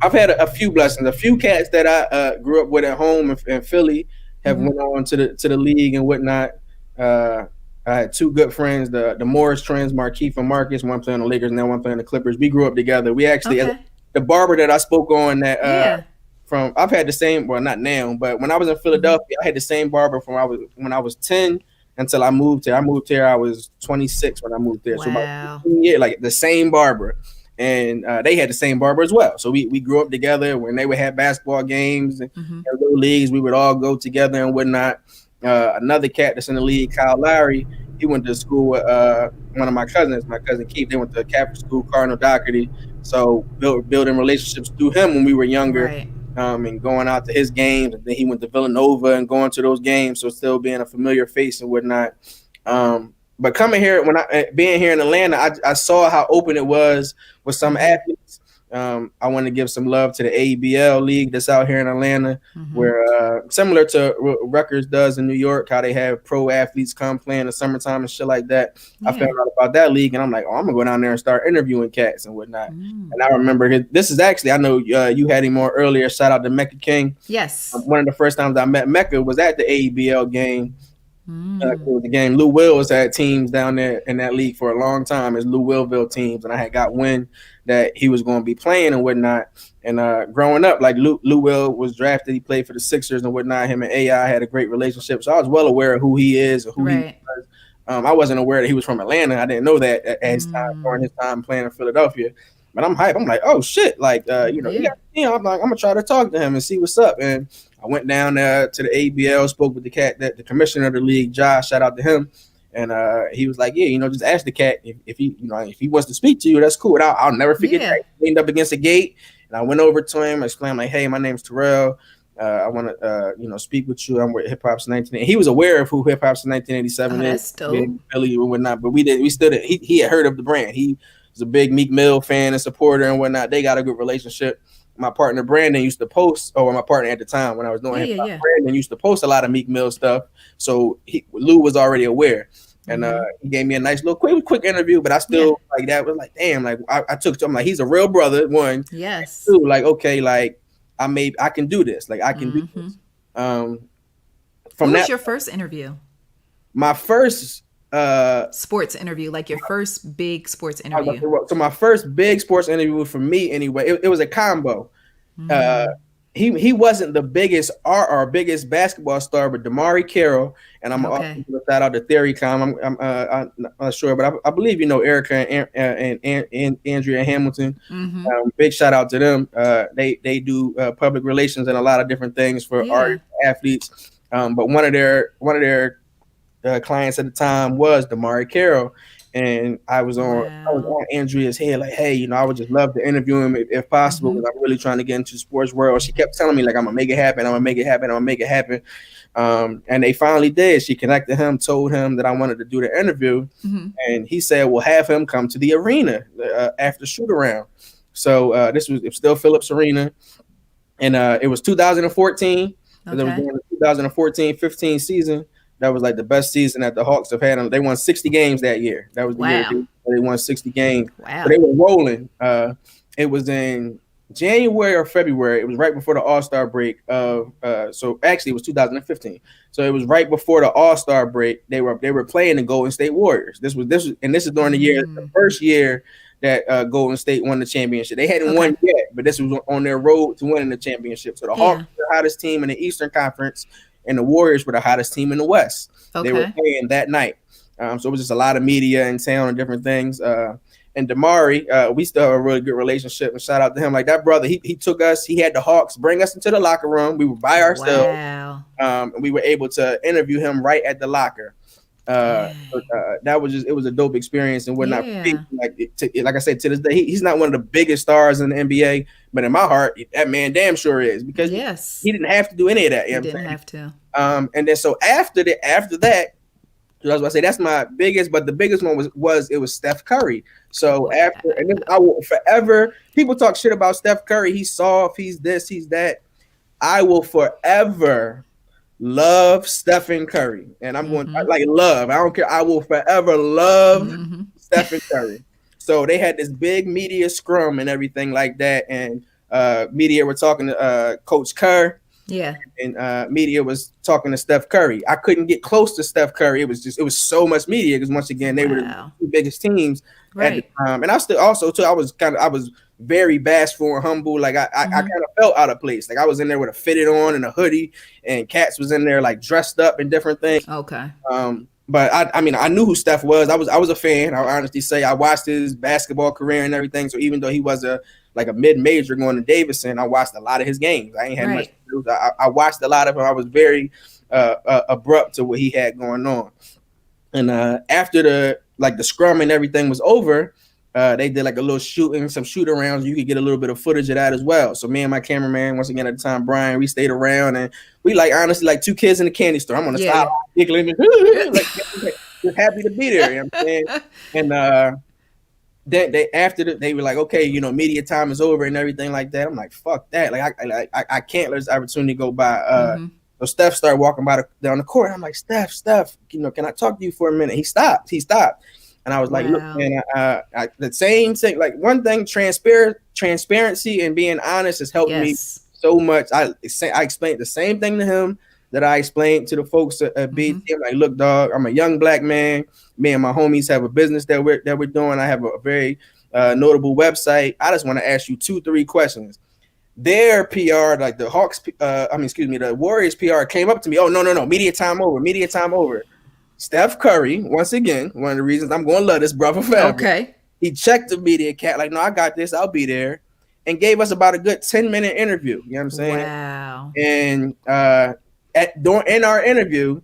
Speaker 2: I've had a few blessings. A few cats that I grew up with at home in Philly have
Speaker 1: Mm-hmm.
Speaker 2: went on to the league and whatnot. Uh, I had two good friends, the Morris twins, Markeith and Marcus. One playing the Lakers, and then one playing the Clippers. We grew up together. We actually,
Speaker 1: Okay.
Speaker 2: the barber that I spoke on that
Speaker 1: Yeah.
Speaker 2: from I've had the same, well, not now, but when I was in
Speaker 1: Mm-hmm.
Speaker 2: Philadelphia, I had the same barber from when I was 10 until I moved here. I moved here, I was 26 when I moved there. So about
Speaker 1: Wow.
Speaker 2: 15 years, like the same barber. And they had the same barber as well. So we grew up together. When they would have basketball games and
Speaker 1: Mm-hmm.
Speaker 2: little leagues, we would all go together and whatnot. Another cat that's in the league, Kyle Lowry, he went to school with one of my cousin Keith. They went to Catholic school, Cardinal Doherty. So building relationships through him when we were younger,
Speaker 1: Right.
Speaker 2: and going out to his games. And then he went to Villanova and going to those games. So still being a familiar face and whatnot. But coming here, being here in Atlanta, I saw how open it was with some
Speaker 1: Mm-hmm.
Speaker 2: athletes. I want to give some love to the ABL league that's out here in Atlanta,
Speaker 1: Mm-hmm.
Speaker 2: where similar to what Rutgers does in New York, how they have pro athletes come play in the summertime and shit like that. I
Speaker 1: Yeah.
Speaker 2: found out about that league, and I'm like, oh, I'm gonna go down there and start interviewing cats and whatnot.
Speaker 1: Mm.
Speaker 2: And I remember this is actually, I know you had him on earlier. Shout out to Mecca King.
Speaker 1: Yes.
Speaker 2: One of the first times I met Mecca was at the ABL game. It
Speaker 1: Mm.
Speaker 2: was the game. Lou Wills had teams down there in that league for a long time as Lou Willville teams, and I had got wind that he was going to be playing and whatnot. And growing up, like Lou Will was drafted, he played for the Sixers and whatnot. Him and AI had a great relationship, so I was well aware of who he is and who he
Speaker 1: Right.
Speaker 2: was. I wasn't aware that he was from Atlanta. I didn't know that at his time during
Speaker 1: Mm.
Speaker 2: his time playing in Philadelphia. But I'm hype. I'm like, oh shit! Like,
Speaker 1: Yeah.
Speaker 2: I'm like, I'm gonna try to talk to him and see what's up. And I went down to the ABL, spoke with the commissioner of the league, Josh. Shout out to him. And he was like, yeah, just ask the cat if he, if he wants to speak to you, that's cool. And I'll never forget
Speaker 1: Yeah.
Speaker 2: that. He leaned up against a gate, and I went over to him, explained like, hey, my name's Terrell. I want to, speak with you. I'm with Hip Hop's 1980. He was aware of who Hip Hop's 1987
Speaker 1: Oh,
Speaker 2: is,
Speaker 1: that's dope.
Speaker 2: being Philly and whatnot, but we still didn't. He had heard of the brand. He was a big Meek Mill fan and supporter and whatnot. They got a good relationship. My partner Brandon used to post, or my partner at the time when I was doing
Speaker 1: Yeah.
Speaker 2: Hip
Speaker 1: Yeah.
Speaker 2: Hop,
Speaker 1: Yeah.
Speaker 2: Brandon used to post a lot of Meek Mill stuff. So Lou was already aware. And he gave me a nice little quick interview, but I still like that was like, damn, like I took to him like he's a real brother. One,
Speaker 1: Yes.
Speaker 2: two, like okay, like I can do this. Like I can do this.
Speaker 1: What
Speaker 2: From
Speaker 1: was
Speaker 2: that,
Speaker 1: your first interview?
Speaker 2: my first
Speaker 1: Sports interview, like your first big sports interview.
Speaker 2: so my first big sports interview for me anyway, it was a combo. He wasn't the biggest our biggest basketball star, but Damari Carroll, and I'm also
Speaker 1: Okay.
Speaker 2: going to shout out to TheoryCom. I'm not sure, but I believe you know Erica and Andrea Hamilton. Big shout out to them. They do public relations and a lot of different things for
Speaker 1: Yeah.
Speaker 2: artists, athletes. But one of their clients at the time was Damari Carroll, and I was
Speaker 1: Wow.
Speaker 2: on Andrea's head like, hey, you know, I would just love to interview him if possible because I'm really trying to get into the sports world. She kept telling me like, I'm gonna make it happen, I'm gonna make it happen, I'm gonna make it happen. And they finally did. She connected him, told him that I wanted to do the interview, and he said, "Well, have him come to the arena after shoot around." So this was still Phillips Arena, and it was 2014. It was during the 2014-15 season. That was like the best season that the Hawks have had. They won 60 games that year. That was the year they won 60 games. So
Speaker 1: Wow.
Speaker 2: they were rolling. It was in January or February. It was right before the All-Star break of so actually it was 2015. So it was right before the All-Star break. They were playing the Golden State Warriors. This is during the year, the first year that Golden State won the championship. They hadn't won yet, but this was on their road to winning the championship. So the Hawks were the hottest team in the Eastern Conference, and the Warriors were the hottest team in the West. They were playing that night. So it was just a lot of media in town and different things. And Damari, we still have a really good relationship, and shout out to him. Like that brother, he took us, he had the Hawks bring us into the locker room. We were by ourselves.
Speaker 1: Wow.
Speaker 2: And we were able to interview him right at the locker. That was it was a dope experience and whatnot. Like I said, to this day, he's not one of the biggest stars in the NBA, but in my heart, that man damn sure is because he didn't have to do any of that.
Speaker 1: He didn't have to.
Speaker 2: And then so after that, I was about to say that's my biggest, but the biggest one was Steph Curry. So after, and then I will forever. People talk shit about Steph Curry. He's soft. He's this. He's that. I will forever love Stephen Curry, and I'm going like love. I don't care. I will forever love Stephen Curry. So they had this big media scrum and everything like that, and media were talking to Coach Kerr.
Speaker 1: Yeah.
Speaker 2: And media was talking to Steph Curry. I couldn't get close to Steph Curry. It was so much media because once again they were the two biggest teams at the time. And I still also too I was very bashful and humble. Like I kind of felt out of place. Like I was in there with a fitted on and a hoodie, and Cats was in there like dressed up and different things.
Speaker 1: Okay.
Speaker 2: But I mean I knew who Steph was. I was a fan. I'll honestly say I watched his basketball career and everything. So even though he was a mid-major going to Davidson, I watched a lot of his games. I ain't had much to do. I watched a lot of him. I was very abrupt to what he had going on. And after the scrum and everything was over, they did like a little some shoot arounds. You could get a little bit of footage of that as well. So me and my cameraman, once again at the time, Brian, we stayed around and we honestly like two kids in the candy store. I'm on the side giggling, just happy to be there. You know what I'm saying? And they were like, okay, you know, media time is over and everything like that. I'm like, fuck that. Like I can't let this opportunity go by. So Steph started walking down the court. I'm like, Steph, you know, can I talk to you for a minute? He stopped. And I was like, look, man, the same thing, like one thing, transparency and being honest has helped me so much. I explained the same thing to him that I explained to the folks at BT. I'm like, look, dog, I'm a young black man. Me and my homies have a business that we're doing. I have a very notable website. I just want to ask you 2-3 questions. Their PR, like the Hawks, the Warriors PR came up to me. Oh, no, media time over. Steph Curry, once again, one of the reasons I'm going to love this brother forever.
Speaker 1: Okay.
Speaker 2: He checked the media cat, like, no, I got this. I'll be there. And gave us about a good 10-minute interview. You know what I'm saying?
Speaker 1: Wow.
Speaker 2: And in our interview,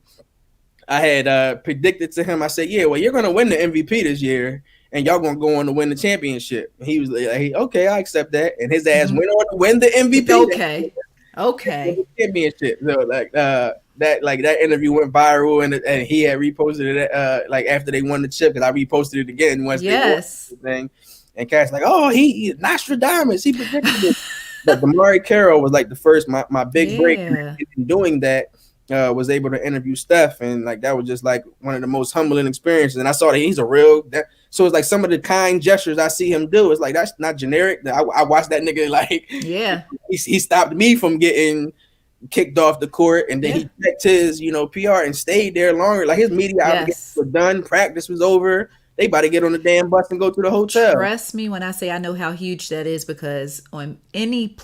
Speaker 2: I had predicted to him, I said, yeah, well, you're going to win the MVP this year, and y'all going to go on to win the championship. And he was like, okay, I accept that. And his ass went on to win the MVP.
Speaker 1: Okay.
Speaker 2: The championship. So, that interview went viral, and he had reposted it after they won the chip, because I reposted it again once they won the thing. And Cat's like, oh, he Nostradamus, he predicted it. But Damari Carroll was like the first, my big break in doing that. was able to interview Steph, and like that was just like one of the most humbling experiences. And I saw that he's a real that. So it's like some of the kind gestures I see him do. It's like that's not generic. I watched that nigga like
Speaker 1: Yeah.
Speaker 2: he stopped me from getting kicked off the court, and then he checked his PR and stayed there longer. Like his media obligations were done, practice was over. They about to get on the damn bus and go to the hotel.
Speaker 1: Trust me when I say I know how huge that is, because on any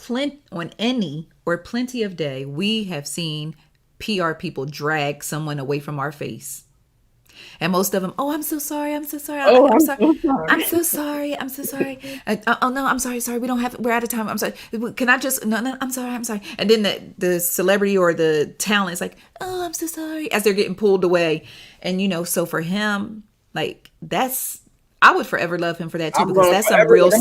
Speaker 1: or plenty of day, we have seen PR people drag someone away from our face. And most of them, oh, I'm so sorry. I'm so sorry.
Speaker 2: Oh,
Speaker 1: I'm sorry.
Speaker 2: so sorry.
Speaker 1: I'm so sorry. I'm so sorry. Oh no, I'm sorry. Sorry, we don't have. We're out of time. I'm sorry. Can I just? No. I'm sorry. I'm sorry. And then the celebrity or the talent is like, oh, I'm so sorry, as they're getting pulled away. And so for him, like that's. I would forever love him for that too, because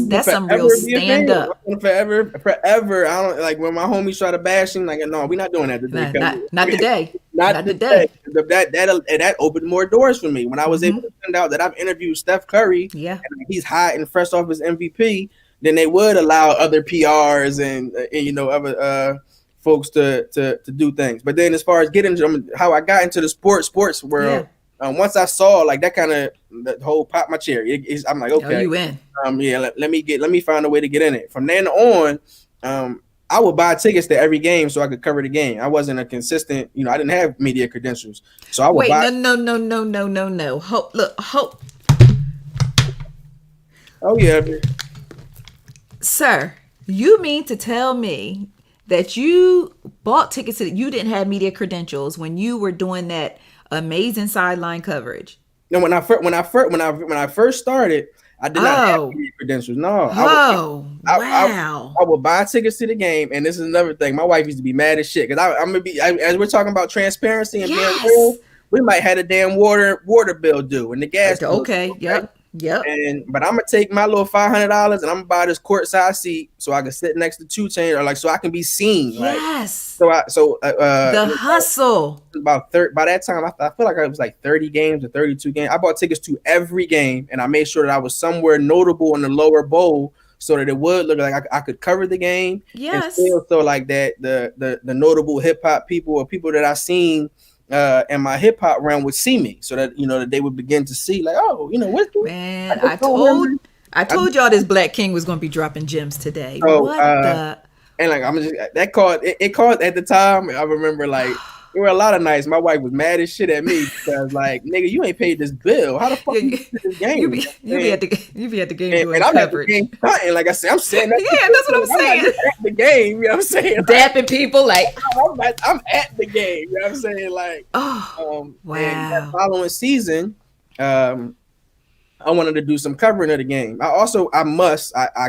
Speaker 1: that's some real stand up.
Speaker 2: Forever. I don't like when my homies try to bash him. Like, no, we're not doing that today.
Speaker 1: Not today.
Speaker 2: Not today. That opened more doors for me when I was able to find out that I've interviewed Steph Curry.
Speaker 1: Yeah,
Speaker 2: and he's hot and fresh off his MVP. Then they would allow other PRs and other folks to do things. But then as far as getting how I got into the sports world. Yeah. Once I saw like that kind of the whole pop my cherry, I'm like, okay,
Speaker 1: you in?
Speaker 2: Let me find a way to get in it. From then on, I would buy tickets to every game so I could cover the game. I wasn't a consistent, I didn't have media credentials, so I would buy.
Speaker 1: No. Hope.
Speaker 2: Oh yeah,
Speaker 1: sir. You mean to tell me that you bought tickets you didn't have media credentials when you were doing that amazing sideline coverage?
Speaker 2: No, when I first started, I did not have media credentials. No. I would buy tickets to the game, and this is another thing. My wife used to be mad as shit because I'm gonna be as we're talking about transparency and being real. We might have a damn water bill due and the gas.
Speaker 1: Okay. Yep.
Speaker 2: But I'm gonna take my little $500 and I'm gonna buy this courtside seat so I can sit next to 2 Chainz, or like so I can be seen.
Speaker 1: Yes.
Speaker 2: Right?
Speaker 1: The hustle.
Speaker 2: About by that time, I feel like it was like 30 games or 32 games. I bought tickets to every game, and I made sure that I was somewhere notable in the lower bowl so that it would look like I could cover the game.
Speaker 1: Yes.
Speaker 2: And still so like that the notable hip hop people or people that I seen and my hip hop realm would see me, so that that they would begin to see like, oh, what's
Speaker 1: man. I told y'all this Black King was going to be dropping gems today.
Speaker 2: And like I'm just that called it called at the time. I remember like there were a lot of nights my wife was mad as shit at me because like, nigga, you ain't paid this bill. How the fuck you this game?
Speaker 1: You be at the game doing
Speaker 2: I'm
Speaker 1: coverage.
Speaker 2: At the game cutting, like I said, I'm saying that.
Speaker 1: Yeah, that's what I'm saying.
Speaker 2: At the game, you know what I'm saying?
Speaker 1: Dapping people like
Speaker 2: I'm at the game, you know what I'm saying? Like,
Speaker 1: wow.
Speaker 2: And that following season, I wanted to do some covering of the game. I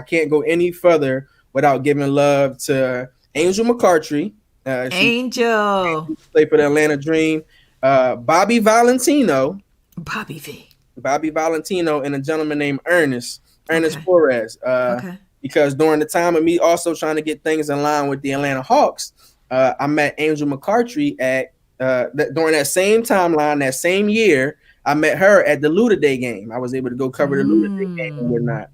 Speaker 2: can't go any further without giving love to Angel McCartry.
Speaker 1: Angel
Speaker 2: played for the Atlanta Dream. Bobby Valentino, and a gentleman named Ernest Flores. Because during the time of me also trying to get things in line with the Atlanta Hawks, I met Angel McCartry during that same timeline, that same year. I met her at the Luda Day game. I was able to go cover the Luda Day game and whatnot.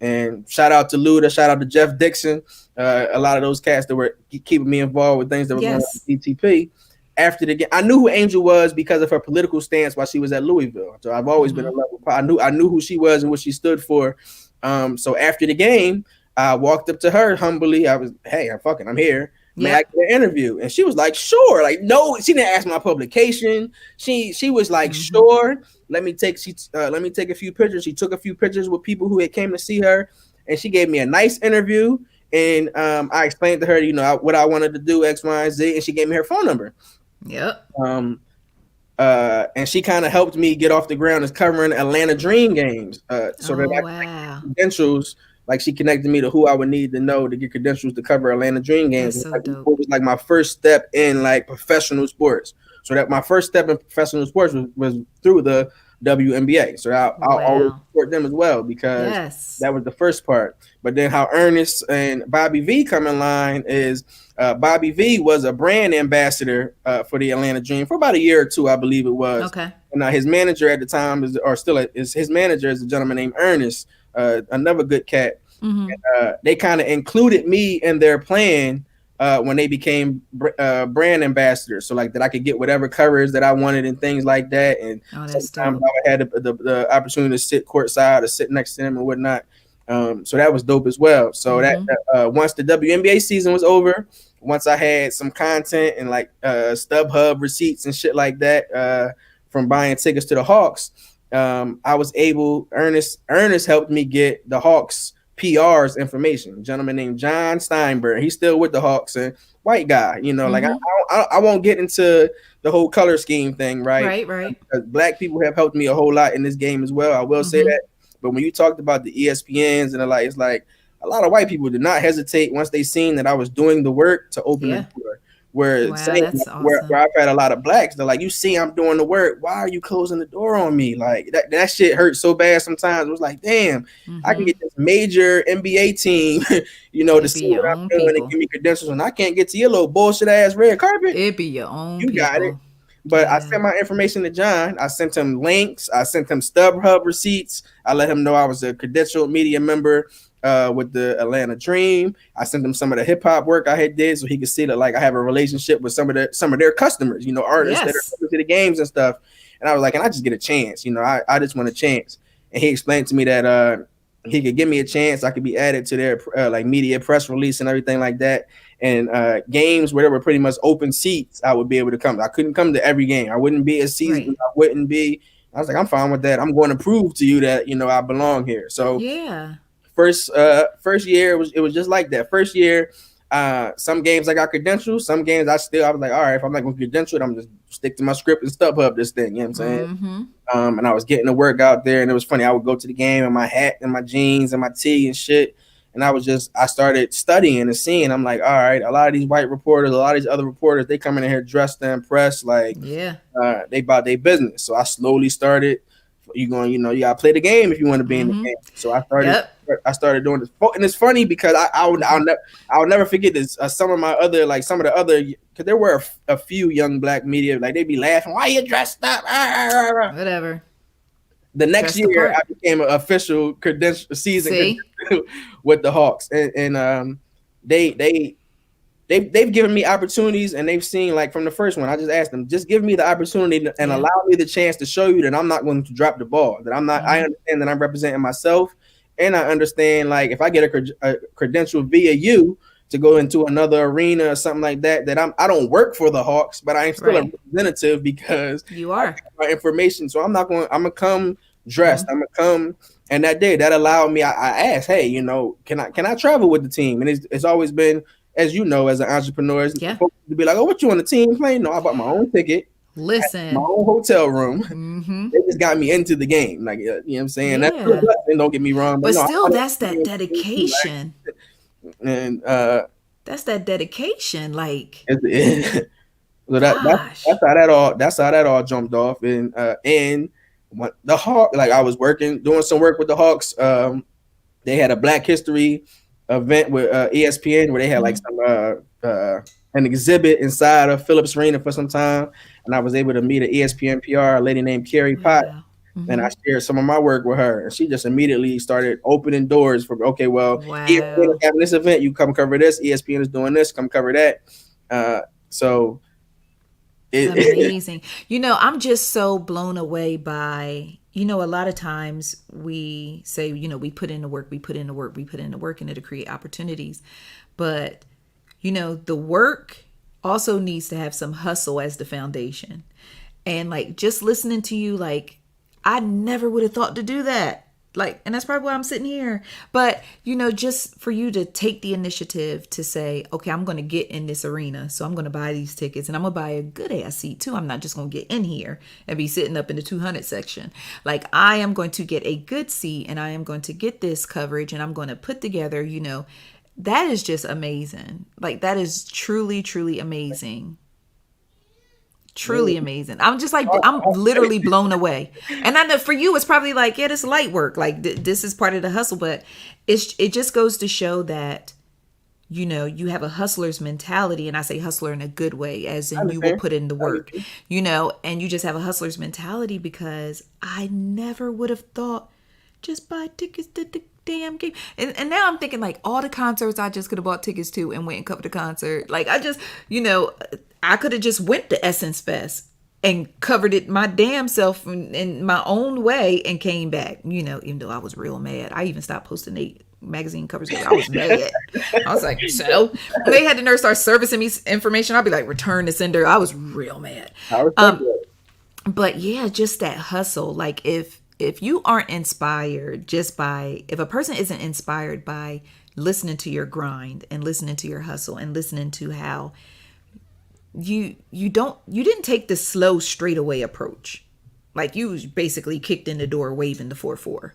Speaker 2: And shout out to Luda, shout out to Jeff Dixon, a lot of those cats that were keeping me involved with things that were going on with DTP. After the game, I knew who Angel was because of her political stance while she was at Louisville. So I've always been in love with her. I knew who she was and what she stood for. So after the game, I walked up to her humbly. I was, hey, I'm here. May I get an interview? And she was like, sure. Like, no, she didn't ask my publication. She was like, sure. Let me take a few pictures. She took a few pictures with people who had came to see her, and she gave me a nice interview. And I explained to her, what I wanted to do, X, Y, and Z, and she gave me her phone number.
Speaker 1: Yep.
Speaker 2: And she kind of helped me get off the ground as covering Atlanta Dream games. That I credentials. Like she connected me to who I would need to know to get credentials to cover Atlanta Dream games.
Speaker 1: So
Speaker 2: it was like my first step in like professional sports. So that my first step in professional sports was through the WNBA. So I'll always support them as well because that was the first part. But then how Ernest and Bobby V come in line is Bobby V was a brand ambassador for the Atlanta Dream for about a year or two, I believe it was.
Speaker 1: Okay.
Speaker 2: And his manager at the time is his manager is a gentleman named Ernest. Another good cat. And, they kind of included me in their plan when they became brand ambassadors. So like that I could get whatever coverage that I wanted and things like that. And
Speaker 1: Oh, that's
Speaker 2: sometimes
Speaker 1: dope.
Speaker 2: I had the opportunity to sit courtside or sit next to them and whatnot. So that was dope as well. So that
Speaker 1: Mm-hmm.
Speaker 2: once the WNBA season was over, once I had some content and like StubHub receipts and shit like that from buying tickets to the Hawks, I was able. Ernest helped me get the Hawks PR's information. A gentleman named John Steinberg. He's still with the Hawks and white guy. You know, like
Speaker 1: Mm-hmm.
Speaker 2: I won't get into the whole color scheme thing, right?
Speaker 1: Right, right.
Speaker 2: Because black people have helped me a whole lot in this game as well. I will say
Speaker 1: Mm-hmm.
Speaker 2: that. But when you talked about the ESPNs and the like, it's like a lot of white people did not hesitate once they seen that I was doing the work to open the
Speaker 1: Yeah.
Speaker 2: door. Where
Speaker 1: Wow,
Speaker 2: saying
Speaker 1: that's
Speaker 2: where
Speaker 1: awesome.
Speaker 2: I've had a lot of blacks, they're like, you see, I'm doing the work. Why are you closing the door on me? Like that shit hurts so bad sometimes. It was like, damn, I can
Speaker 1: Mm-hmm.
Speaker 2: get this major NBA team, to
Speaker 1: It be
Speaker 2: see
Speaker 1: your
Speaker 2: what I'm
Speaker 1: own
Speaker 2: doing and
Speaker 1: people.
Speaker 2: give me credentials, and I can't get to your little bullshit ass red carpet.
Speaker 1: It be your own
Speaker 2: You got it.
Speaker 1: people.
Speaker 2: But I
Speaker 1: Yeah.
Speaker 2: sent my information to John. I sent him links. I sent him StubHub receipts. I let him know I was a credentialed media member with the Atlanta Dream. I sent him some of the hip hop work I had did, so he could see that like I have a relationship with some of their customers, artists that are
Speaker 1: Yes.
Speaker 2: coming to the games and stuff. And I was like, can I just get a chance? I just want a chance. And he explained to me that he could give me a chance. I could be added to their like media press release and everything like that. And games where there were pretty much open seats, I would be able to come. I couldn't come to every game. I wouldn't be a season.
Speaker 1: Right.
Speaker 2: I wouldn't be. I was like, I'm fine with that. I'm going to prove to you that I belong here. So
Speaker 1: Yeah.
Speaker 2: first year it was just like that. First year, some games I got credentials. Some games I was like, all right, if I'm not going to credential it, I'm just stick to my script and StubHub this thing. You know what I'm saying?
Speaker 1: Mm-hmm.
Speaker 2: And I was getting to work out there, and it was funny. I would go to the game in my hat and my jeans and my tee and shit. And I started studying and seeing. I'm like, all right, a lot of these white reporters, a lot of these other reporters, they come in here dressed to impress, like
Speaker 1: Yeah.
Speaker 2: they about their business. So I slowly started. You gotta play the game if you want to be in the
Speaker 1: Mm-hmm.
Speaker 2: game. So
Speaker 1: Yep.
Speaker 2: I started doing this, and it's funny because I'll never forget this. Some of the other, because there were a few young black media, like they'd be laughing, why you dressed up?
Speaker 1: Whatever.
Speaker 2: The next
Speaker 1: Dress the
Speaker 2: year, I
Speaker 1: part.
Speaker 2: became an official season
Speaker 1: See?
Speaker 2: credential with the Hawks, and they they've given me opportunities, and they've seen like from the first one. I just asked them, just give me the opportunity and
Speaker 1: Yeah.
Speaker 2: allow me the chance to show you that I'm not going to drop the ball. That I'm not. I
Speaker 1: Mm-hmm.
Speaker 2: understand that I'm representing myself, and I understand like if I get a credential via you to go into another arena or something like that, I don't work for the Hawks, but I am still a
Speaker 1: Right.
Speaker 2: representative because
Speaker 1: You
Speaker 2: I
Speaker 1: are.
Speaker 2: got my information. So I'm not going. I'm gonna come dressed.
Speaker 1: Mm-hmm.
Speaker 2: I'm gonna come. And that allowed me. I asked, hey, can I travel with the team? And it's always been, as you know, as an entrepreneur,
Speaker 1: Yeah.
Speaker 2: folks to be like, oh, what you on the team playing? No, I bought my own ticket, my
Speaker 1: Listen.
Speaker 2: own hotel room.
Speaker 1: Mm-hmm.
Speaker 2: They just got me into the game. Like, you know what I'm saying? That's a
Speaker 1: Yeah.
Speaker 2: blessing, don't get me wrong, but
Speaker 1: But
Speaker 2: no, I
Speaker 1: still,
Speaker 2: wanted
Speaker 1: that's
Speaker 2: to be
Speaker 1: that
Speaker 2: in the game too,
Speaker 1: dedication.
Speaker 2: right? And
Speaker 1: That's that dedication. Like,
Speaker 2: so
Speaker 1: gosh.
Speaker 2: that's how that all jumped off. And when the Hawk, like I was doing some work with the Hawks. They had a Black History event with ESPN where they had like
Speaker 1: Mm-hmm.
Speaker 2: some an exhibit inside of Phillips Arena for some time, and I was able to meet an ESPN PR, a lady named Carrie Pott,
Speaker 1: Wow.
Speaker 2: and I
Speaker 1: Mm-hmm.
Speaker 2: shared some of my work with her, and she just immediately started opening doors for, okay, well, ESPN is
Speaker 1: Wow.
Speaker 2: having this event, you come cover this. ESPN is doing this, come cover that. So it
Speaker 1: Amazing. I'm just so blown away by, a lot of times we say, we put in the work, we put in the work, we put in the work, and it'll create opportunities. But, the work also needs to have some hustle as the foundation. And like just listening to you, like, I never would have thought to do that. Like, and that's probably why I'm sitting here. But, just for you to take the initiative to say, okay, I'm going to get in this arena. So I'm going to buy these tickets and I'm going to buy a good ass seat too. I'm not just going to get in here and be sitting up in the 200 section. Like, I am going to get a good seat and I am going to get this coverage and I'm going to put together, that is just amazing. Like, that is truly, truly amazing. Truly amazing. I'm just like, I'm literally blown away. And I know for you it's probably like, yeah, this light work, like this is part of the hustle, but it just goes to show that you have a hustler's mentality, and I say hustler in a good way, as
Speaker 2: I
Speaker 1: in you will
Speaker 2: understand.
Speaker 1: put in the
Speaker 2: I
Speaker 1: work,
Speaker 2: understand.
Speaker 1: and you just have a hustler's mentality, because I never would have thought just buy tickets to the damn game. And now I'm thinking like all the concerts I just could have bought tickets to and went and covered the concert. Like I just, I could have just went to Essence Fest and covered it my damn self in my own way and came back, even though I was real mad. I even stopped posting magazine covers because I was mad. I was like, so they had the nurse start servicing me information. I'd be like, return to sender. I was real mad. But yeah, just that hustle. Like if you aren't inspired if a person isn't inspired by listening to your grind and listening to your hustle and listening to how you didn't take the slow straightaway approach. Like you basically kicked in the door waving the 4-4.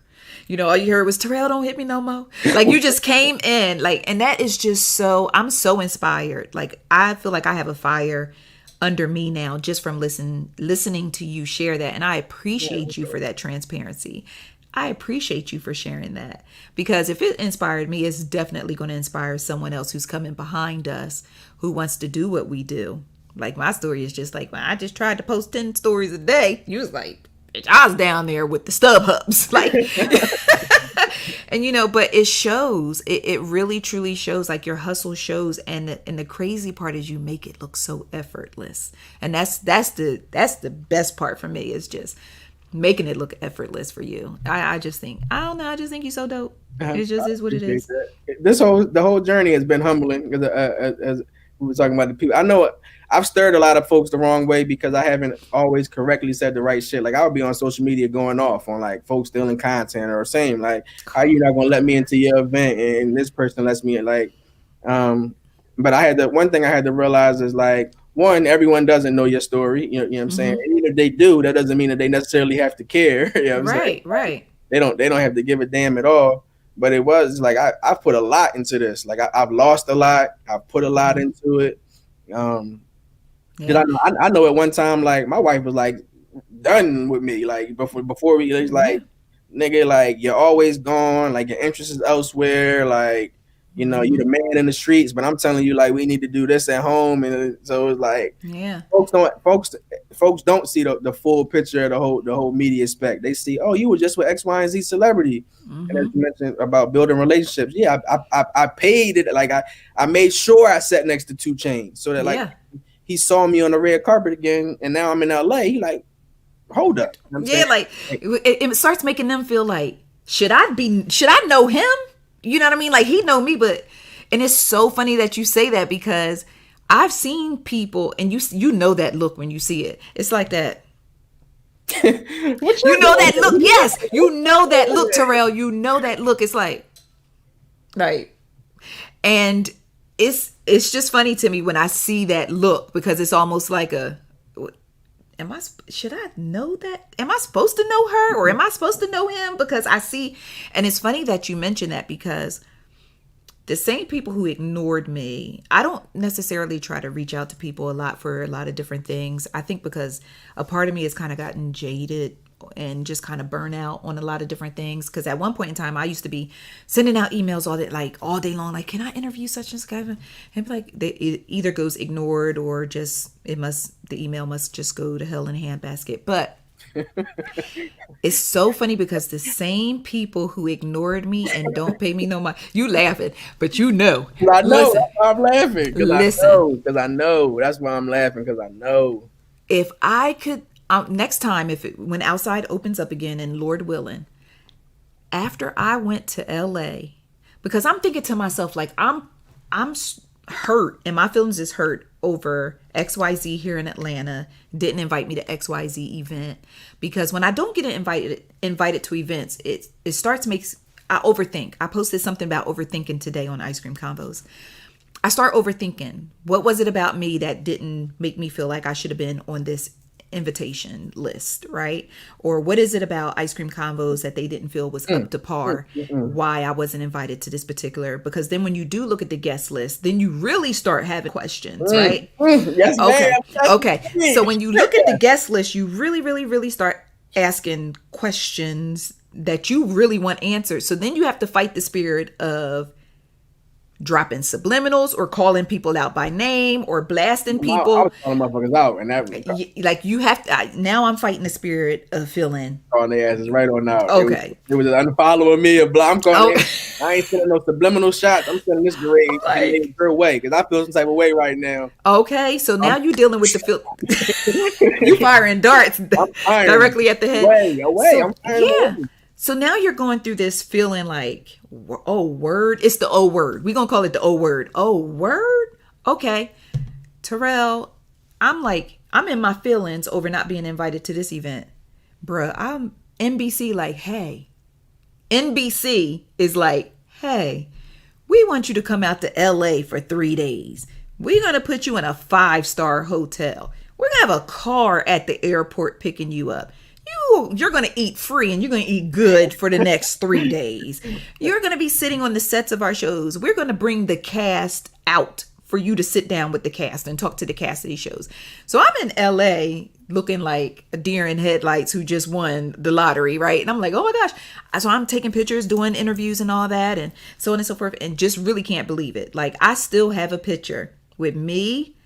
Speaker 1: All you heard was Terrell, don't hit me no more. Like you just came in and that is just I'm so inspired. Like I feel like I have a fire under me now just from listening to you share that. And I appreciate you for that transparency. I appreciate you for sharing that, because if it inspired me, it's definitely going to inspire someone else who's coming behind us who wants to do what we do. Like my story is just like, I just tried to post 10 stories a day. You was like, bitch, I was down there with the stub hubs. Like, and but it shows, it really truly shows, like your hustle shows. And the crazy part is you make it look so effortless. And that's the best part for me, is just making it look effortless for you. I just think, I don't know. I just think you're so dope. It just is what it is.
Speaker 2: The whole journey has been humbling. As we were talking about the people, I know I've stirred a lot of folks the wrong way because I haven't always correctly said the right shit. Like I would be on social media going off on like folks stealing content or saying like, how you not gonna let me into your event and this person lets me in? Like, but one thing I had to realize is like, one, everyone doesn't know your story. You know what I'm saying? And even if they do, that doesn't mean that they necessarily have to care. You know what I'm saying?
Speaker 1: Right.
Speaker 2: They don't have to give a damn at all. But it was like I put a lot into this. Like I've lost a lot. I've put a lot into it. Because I know at one time, like my wife was like done with me. Like before we was like, nigga, like you're always gone. Like your interest is elsewhere. Like you're the man in the streets. But I'm telling you, like we need to do this at home. And so it's like, folks don't see the full picture of the whole media spec. They see, oh, you were just with X, Y, and Z celebrity. And as you mentioned about building relationships, I paid it. Like I made sure I sat next to 2 Chainz so that like. He saw me on the red carpet again, and now I'm in LA. He like, hold up.
Speaker 1: Like it starts making them feel like, should I know him? You know what I mean? Like he know me, and it's so funny that you say that, because I've seen people, and you know that look when you see it. It's like that. You know that look. Yes, you know that look, Terrell. You know that look. It's like, and it's just funny to me when I see that look, because it's almost like should I know that? Am I supposed to know her, or am I supposed to know him? Because I see, and it's funny that you mention that, because the same people who ignored me, I don't necessarily try to reach out to people a lot for a lot of different things. I think because a part of me has kind of gotten jaded and just kind of burnout on a lot of different things. Because at one point in time, I used to be sending out emails all day long, like, can I interview such and such? And like, it either goes ignored or just the email must just go to hell in a handbasket. But it's so funny, because the same people who ignored me and don't pay me no mind, you laughing, but you know.
Speaker 2: I know. Listen, that's why I'm laughing. Because I know. That's why I'm laughing, because I know.
Speaker 1: If I could, next time, when outside opens up again, and Lord willing, after I went to LA, because I'm thinking to myself, like, I'm hurt, and my feelings is hurt over XYZ here in Atlanta didn't invite me to XYZ event. Because when I don't get invited to events, it I overthink. I posted something about overthinking today on Ice Cream Convos. I start overthinking. What was it about me that didn't make me feel like I should have been on this invitation list, right? Or what is it about Ice Cream Convos that they didn't feel was up to par, why I wasn't invited to this particular? Because then when you do look at the guest list, then you really start having questions, right?
Speaker 2: Yes,
Speaker 1: okay. So when you look at the guest list, you really, really, really start asking questions that you really want answered. So then you have to fight the spirit of, dropping subliminals or calling people out by name or blasting
Speaker 2: I
Speaker 1: people.
Speaker 2: was calling motherfuckers out, and that was
Speaker 1: Like you have to. Now I'm fighting the spirit of feeling
Speaker 2: calling their asses right on out.
Speaker 1: okay.
Speaker 2: It was unfollowing me or blah. I'm calling
Speaker 1: Oh,
Speaker 2: their. I ain't sending no subliminal shots. I'm sending this grade
Speaker 1: like
Speaker 2: your way because I feel some type of way right now.
Speaker 1: okay. So now
Speaker 2: I'm,
Speaker 1: you're dealing with the feel. You firing darts
Speaker 2: I'm firing
Speaker 1: directly at the head.
Speaker 2: away.
Speaker 1: So
Speaker 2: I'm firing
Speaker 1: yeah.
Speaker 2: away.
Speaker 1: So now you're going through this feeling like, oh, word. It's the O word. We're going to call it the O word. Oh, word? Okay. Terrell, I'm in my feelings over not being invited to this event. Bruh, I'm NBC like, hey. NBC is like, hey, we want you to come out to LA for 3 days. We're going to put you in a 5-star hotel. We're going to have a car at the airport picking you up. You're going to eat free and you're going to eat good for the next 3 days. You're going to be sitting on the sets of our shows. We're going to bring the cast out for you to sit down with the cast and talk to the cast of these shows. So I'm in LA looking like a deer in headlights who just won the lottery, right? And I'm like, oh my gosh. So I'm taking pictures, doing interviews and all that and so on and so forth, and just really can't believe it. Like I still have a picture with me,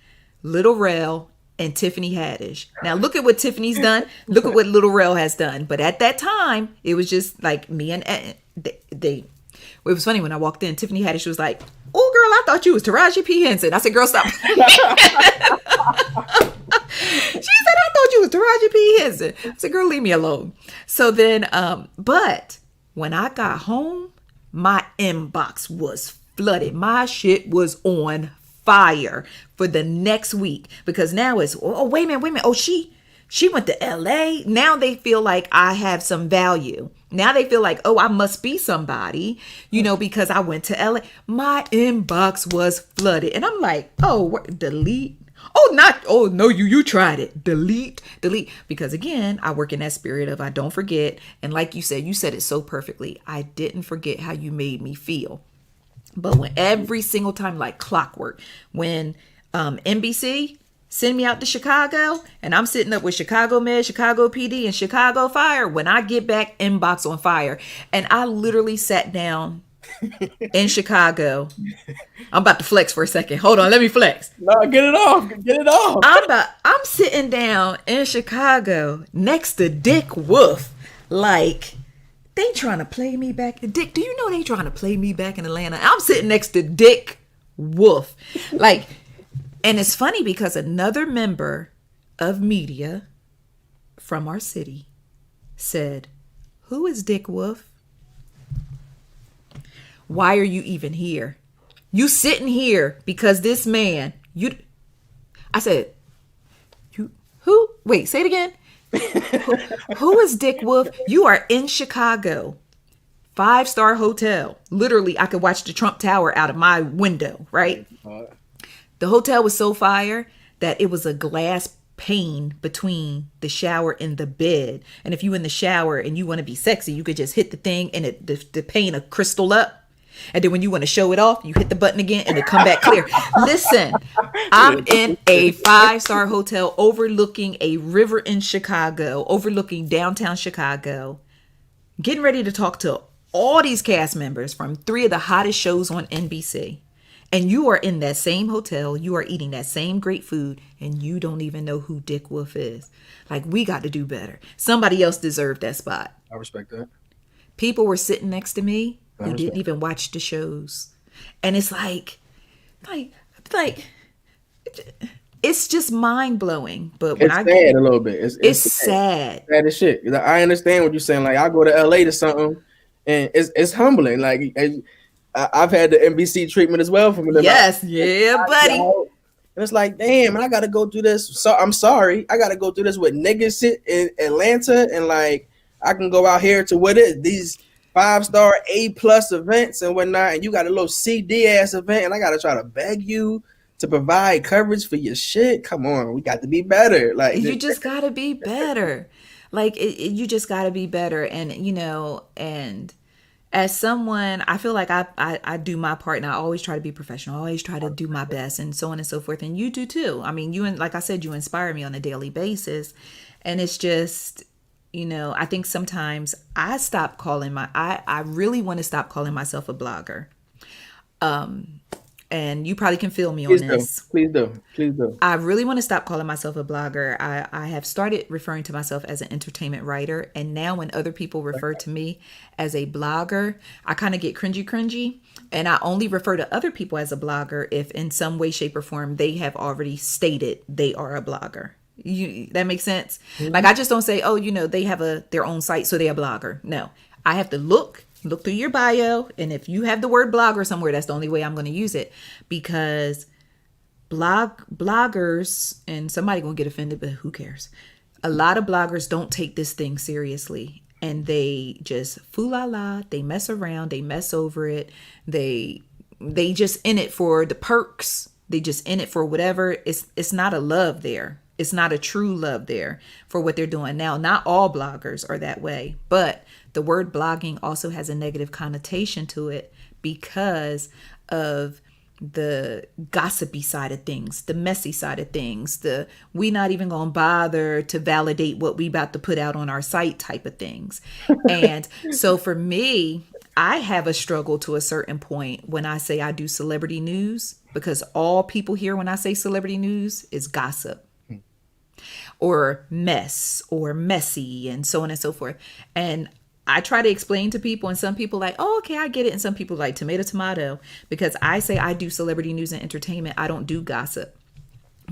Speaker 1: Little Rel, and Tiffany Haddish. Now look at what Tiffany's done. Look at what Little Rel has done. But at that time, it was just like me and they. It was funny when I walked in. Tiffany Haddish was like, "Oh, girl, I thought you was Taraji P Henson." I said, "Girl, stop." She said, "I thought you was Taraji P Henson." I said, "Girl, leave me alone." So then, but when I got home, my inbox was flooded. My shit was on fire for the next week because now it's wait a minute. Oh, she went to LA. Now they feel like I have some value. Now they feel like, oh, I must be somebody, because I went to LA. My inbox was flooded. And I'm like, oh, delete. Oh, no, you tried it. Delete. Because again, I work in that spirit of I don't forget. And like you said it so perfectly. I didn't forget how you made me feel. But when every single time, like clockwork, when NBC send me out to Chicago and I'm sitting up with Chicago Med, Chicago PD, and Chicago Fire, when I get back, inbox on fire. And I literally sat down in Chicago. I'm about to flex for a second. Hold on, let me flex.
Speaker 2: No, get it off.
Speaker 1: I'm sitting down in Chicago next to Dick Wolf, like they trying to play me back. Dick, do you know they trying to play me back in Atlanta? I'm sitting next to Dick Wolf. Like, and it's funny because another member of media from our city said, "Who is Dick Wolf? Why are you even here? You sitting here because this man, I said, who? Wait, say it again. Who is Dick Wolf? You are in Chicago, 5-star hotel. Literally, I could watch the Trump Tower out of my window, right? The hotel was so fire that it was a glass pane between the shower and the bed. And if you in the shower and you want to be sexy, you could just hit the thing and the pane will crystal up. And then when you want to show it off, you hit the button again and it come back clear. Listen, I'm in a 5-star hotel overlooking a river in Chicago, overlooking downtown Chicago, getting ready to talk to all these cast members from 3 of the hottest shows on NBC. And you are in that same hotel, you are eating that same great food, and you don't even know who Dick Wolf is. Like, we got to do better. Somebody else deserved that spot.
Speaker 2: I respect that.
Speaker 1: People were sitting next to me who didn't even watch the shows. And it's like, it's just mind blowing. But when
Speaker 2: it's sad a little bit.
Speaker 1: It's sad.
Speaker 2: Sad as shit. I understand what you're saying. Like, I go to LA to something, and it's humbling. Like, I've had the NBC treatment as well from them.
Speaker 1: Yes, yeah, buddy.
Speaker 2: And it's like, damn, I gotta go through this. So I'm sorry, I gotta go through this with niggas sit in Atlanta, and like I can go out here to what is these 5-star A+ events and whatnot, and you got a little CD ass event, and I gotta try to beg you to provide coverage for your shit. Come on, we got to be better. Like,
Speaker 1: you just gotta be better. Like you just gotta be better, and and as someone, I feel like I do my part, and I always try to be professional. I always try to do my best, and so on and so forth. And you do too. I mean, like I said, you inspire me on a daily basis, and it's just, I think sometimes I really want to stop calling myself a blogger. and you probably can feel me on
Speaker 2: Please do.
Speaker 1: this.
Speaker 2: Please do. Please do.
Speaker 1: I really want to stop calling myself a blogger. I have started referring to myself as an entertainment writer. And now when other people refer to me as a blogger, I kind of get cringy. And I only refer to other people as a blogger if in some way, shape, or form they have already stated they are a blogger. That makes sense?
Speaker 2: Mm-hmm.
Speaker 1: Like I just don't say, oh, they have their own site, so they're a blogger. No. I have to look through your bio, and if you have the word blogger somewhere, that's the only way I'm going to use it, because bloggers, and somebody gonna get offended, but who cares? A lot of bloggers don't take this thing seriously, and they just fool la la. They mess around. They mess over it. They just in it for the perks. They just in it for whatever. It's not a love there. It's not a true love there for what they're doing. Now, not all bloggers are that way, but the word blogging also has a negative connotation to it because of the gossipy side of things, the messy side of things, the we not even gonna bother to validate what we about to put out on our site type of things. And so for me, I have a struggle to a certain point when I say I do celebrity news, because all people hear when I say celebrity news is gossip or mess or messy and so on and so forth. And I try to explain to people, and some people like, oh, okay, I get it. And some people like tomato, because I say I do celebrity news and entertainment. I don't do gossip,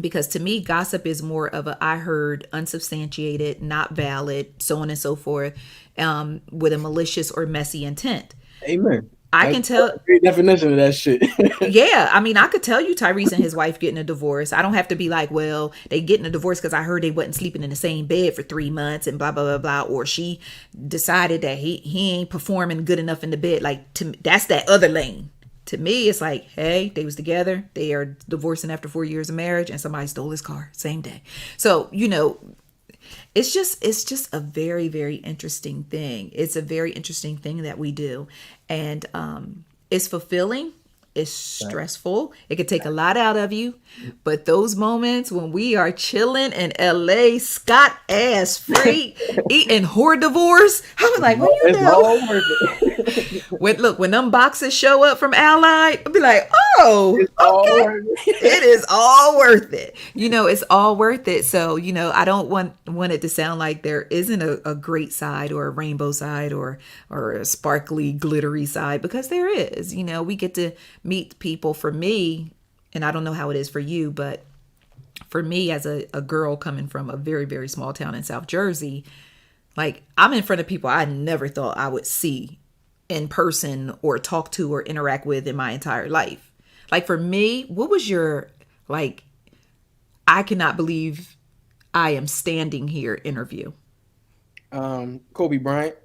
Speaker 1: because to me, gossip is more of a I heard, unsubstantiated, not valid, so on and so forth, with a malicious or messy intent.
Speaker 2: Amen.
Speaker 1: I can tell.
Speaker 2: Great definition of that shit.
Speaker 1: Yeah, I mean, I could tell you Tyrese and his wife getting a divorce. I don't have to be like, well, they getting a divorce because I heard they wasn't sleeping in the same bed for 3 months and blah blah blah blah. Or she decided that he ain't performing good enough in the bed. Like, that's that other lane. To me, it's like, hey, they was together. They are divorcing after 4 years of marriage, and somebody stole his car same day. So it's just a very, very interesting thing. It's a very interesting thing that we do, and it's fulfilling. It's stressful. It could take a lot out of you, but those moments when we are chilling in LA, Scott ass free, eating hors I was like, what you
Speaker 2: It's
Speaker 1: do?
Speaker 2: all worth it.
Speaker 1: When them boxes show up from Allied, I'll be like, oh,
Speaker 2: It's all
Speaker 1: okay.
Speaker 2: worth it.
Speaker 1: It is all worth it. It's all worth it. So, I don't want it to sound like there isn't a great side or a rainbow side or a sparkly, glittery side, because there is. We get to meet people. For me, and I don't know how it is for you, but for me as a girl coming from a very, very small town in South Jersey, like, I'm in front of people I never thought I would see in person or talk to or interact with in my entire life. Like, for me, what was your, like, I cannot believe I am standing here interview?
Speaker 2: Kobe Bryant.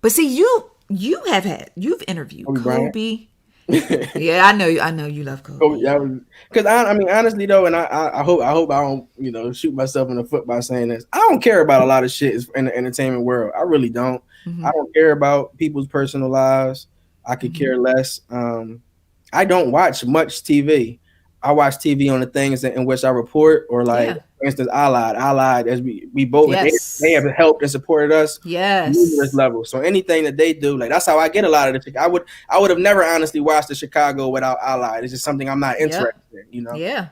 Speaker 1: But see, you've interviewed
Speaker 2: Kobe Bryant.
Speaker 1: Kobe. Yeah, I know you love Kobe.
Speaker 2: That was because I mean, honestly though, and I hope I don't shoot myself in the foot by saying this. I don't care about a lot of shit in the entertainment world. I really don't.
Speaker 1: Mm-hmm.
Speaker 2: I don't care about people's personal lives. I could care less. I don't watch much TV. I watch TV on the things in which I report, or like, for instance, Allied, as we both,
Speaker 1: yes,
Speaker 2: they have helped and supported us,
Speaker 1: yes,
Speaker 2: numerous levels. So anything that they do, like, that's how I get a lot of the. I would have never honestly watched the Chicago without Allied. It's just something I'm not interested in,
Speaker 1: Yeah.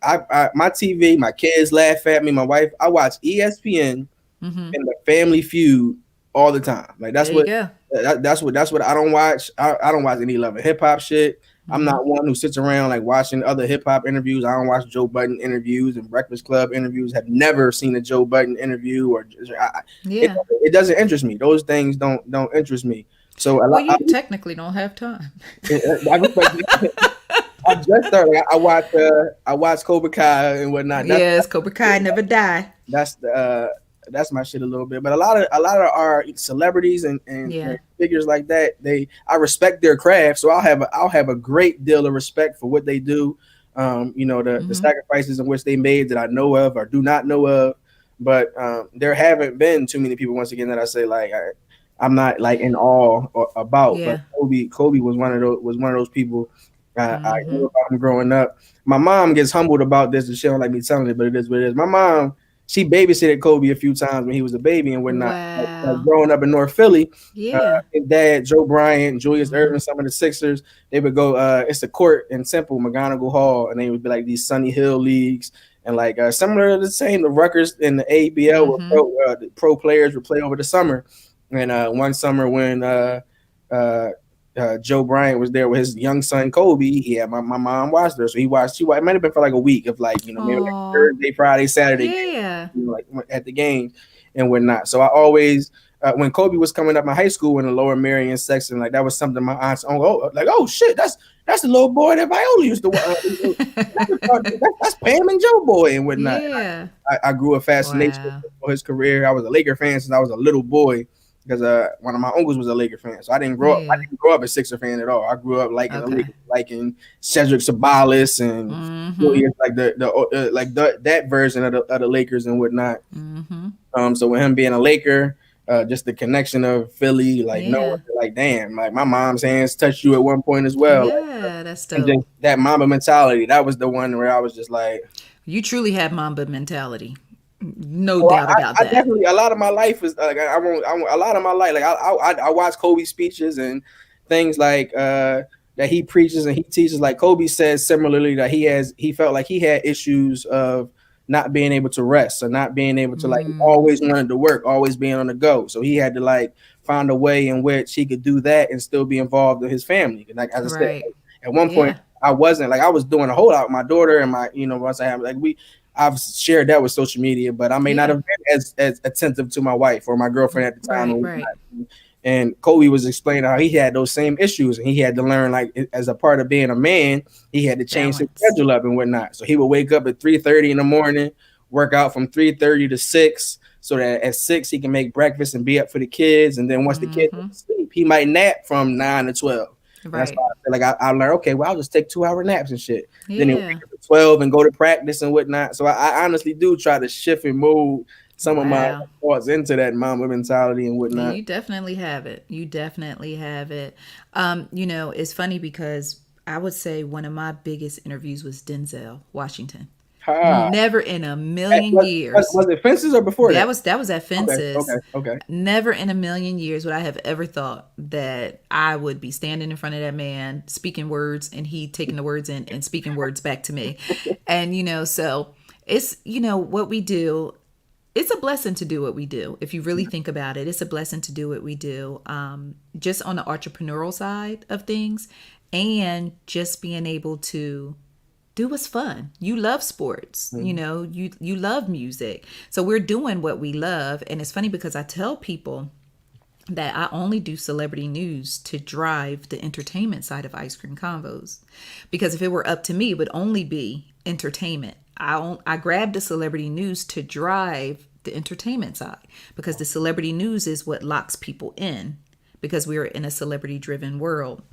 Speaker 2: I my TV, my kids laugh at me, my wife. I watch ESPN and the Family Feud all the time. Like, that's what I don't watch. I don't watch any Love and Hip Hop shit. I'm not one who sits around like watching other hip hop interviews. I don't watch Joe Budden interviews and Breakfast Club interviews. Have never seen a Joe Budden interview, it doesn't interest me. Those things don't interest me. So
Speaker 1: you technically don't have time.
Speaker 2: I just started. Like, I watch Cobra Kai and whatnot.
Speaker 1: Yes, Cobra Kai never die.
Speaker 2: That's my shit a little bit, but a lot of our celebrities and figures like that, I respect their craft, so I'll have a great deal of respect for what they do. The sacrifices in which they made that I know of or do not know of, but there haven't been too many people, once again, that I say like I'm not like in awe about. But Kobe was one of those people. I knew about him growing up. My mom gets humbled about this, and she don't like me telling it, but it is what it is. My mom she babysitted Kobe a few times when he was a baby and whatnot. Like
Speaker 1: Wow.
Speaker 2: growing up in North Philly,
Speaker 1: Yeah.
Speaker 2: his dad, Joe Bryant, Julius
Speaker 1: Mm-hmm.
Speaker 2: Erving, some of the Sixers, they would go. It's a court in Temple, McGonigal Hall, and they would be like these Sunny Hill leagues. And like similar to the same, the Rutgers and the ABL were
Speaker 1: Mm-hmm.
Speaker 2: the pro players would play over the summer. And one summer when uh, Joe Bryant was there with his young son Kobe. Yeah, my mom watched her, so he watched. It might have been for like a week of like maybe like
Speaker 1: Oh,
Speaker 2: Thursday, Friday, Saturday games,
Speaker 1: yeah.
Speaker 2: like at the games and whatnot. So I always when Kobe was coming up in high school in the Lower Merion section, like that was something my aunts oh shit, that's the little boy that Viola used to that's Pam and Joe boy and whatnot.
Speaker 1: Yeah.
Speaker 2: I grew a fascination
Speaker 1: Wow.
Speaker 2: for his career. I was a Laker fan since I was a little boy because one of my uncles was a Laker fan. So I
Speaker 1: Yeah.
Speaker 2: didn't grow up a Sixer fan at all. I grew up liking the
Speaker 1: Okay.
Speaker 2: Lakers, liking Cedric Sabalas and
Speaker 1: Mm-hmm.
Speaker 2: Julius, like that version of the Lakers and whatnot.
Speaker 1: Mm-hmm.
Speaker 2: So with him being a Laker, just the connection of Philly, like knowing,
Speaker 1: Yeah.
Speaker 2: like damn, like my mom's hands touched you at one point as well, like,
Speaker 1: Yeah. That's
Speaker 2: and
Speaker 1: dope.
Speaker 2: just that Mamba mentality. That was the one where I was just like,
Speaker 1: You truly have Mamba mentality. No
Speaker 2: oh,
Speaker 1: doubt about
Speaker 2: I
Speaker 1: that.
Speaker 2: definitely a lot of my life is like a lot of my life like I watch Kobe speeches and things like that he preaches and he teaches. Like Kobe says similarly that he felt like he had issues of not being able to rest or not being able to like
Speaker 1: Mm,
Speaker 2: always wanted to work, always being on the go. So he had to like find a way in which he could do that and still be involved with his family. Like as I said,
Speaker 1: right.
Speaker 2: like, at one point
Speaker 1: Yeah.
Speaker 2: I wasn't like I was doing a whole lot with my daughter and my once I have like I've shared that with social media, but I may not
Speaker 1: Yeah.
Speaker 2: have been as attentive to my wife or my girlfriend at the time.
Speaker 1: Right. Right.
Speaker 2: And Kobe was explaining how he had those same issues, and he had to learn, like as a part of being a man, he had to change his
Speaker 1: Balance.
Speaker 2: schedule up and whatnot. So he would wake up at 3:30 in the morning, work out from 3:30 to 6, so that at 6 he can make breakfast and be up for the kids. And then once the kids go
Speaker 1: Mm-hmm.
Speaker 2: to sleep, he might nap from 9 to 12. And that's
Speaker 1: Right.
Speaker 2: why I feel like I learned, okay, well, I'll just take 2-hour naps and shit. Then he'll
Speaker 1: Yeah.
Speaker 2: wake up at 12 and go to practice and whatnot. So I honestly do try to shift and mold some of my
Speaker 1: Wow.
Speaker 2: thoughts into that Mamba mentality and
Speaker 1: Yeah,
Speaker 2: whatnot.
Speaker 1: you definitely have it. You definitely have it. It's funny because I would say one of my biggest interviews was Denzel Washington.
Speaker 2: Ha.
Speaker 1: Never in a million years.
Speaker 2: Was it Fences or before
Speaker 1: That
Speaker 2: that?
Speaker 1: was that was at
Speaker 2: Okay,
Speaker 1: Fences.
Speaker 2: okay.
Speaker 1: Never in a million years would I have ever thought that I would be standing in front of that man speaking words and he taking the words in and speaking words back to me. And so it's what we do, it's a blessing to do what we do. If you really think about it, it's a blessing to do what we do. Just on the entrepreneurial side of things, and just being able to do what's fun. You love sports, you love music. So we're doing what we love. And it's funny because I tell people that I only do celebrity news to drive the entertainment side of Ice Cream Convos. Because if it were up to me, it would only be entertainment. I grabbed the celebrity news to drive the entertainment side because the celebrity news is what locks people in because we're in a celebrity driven world.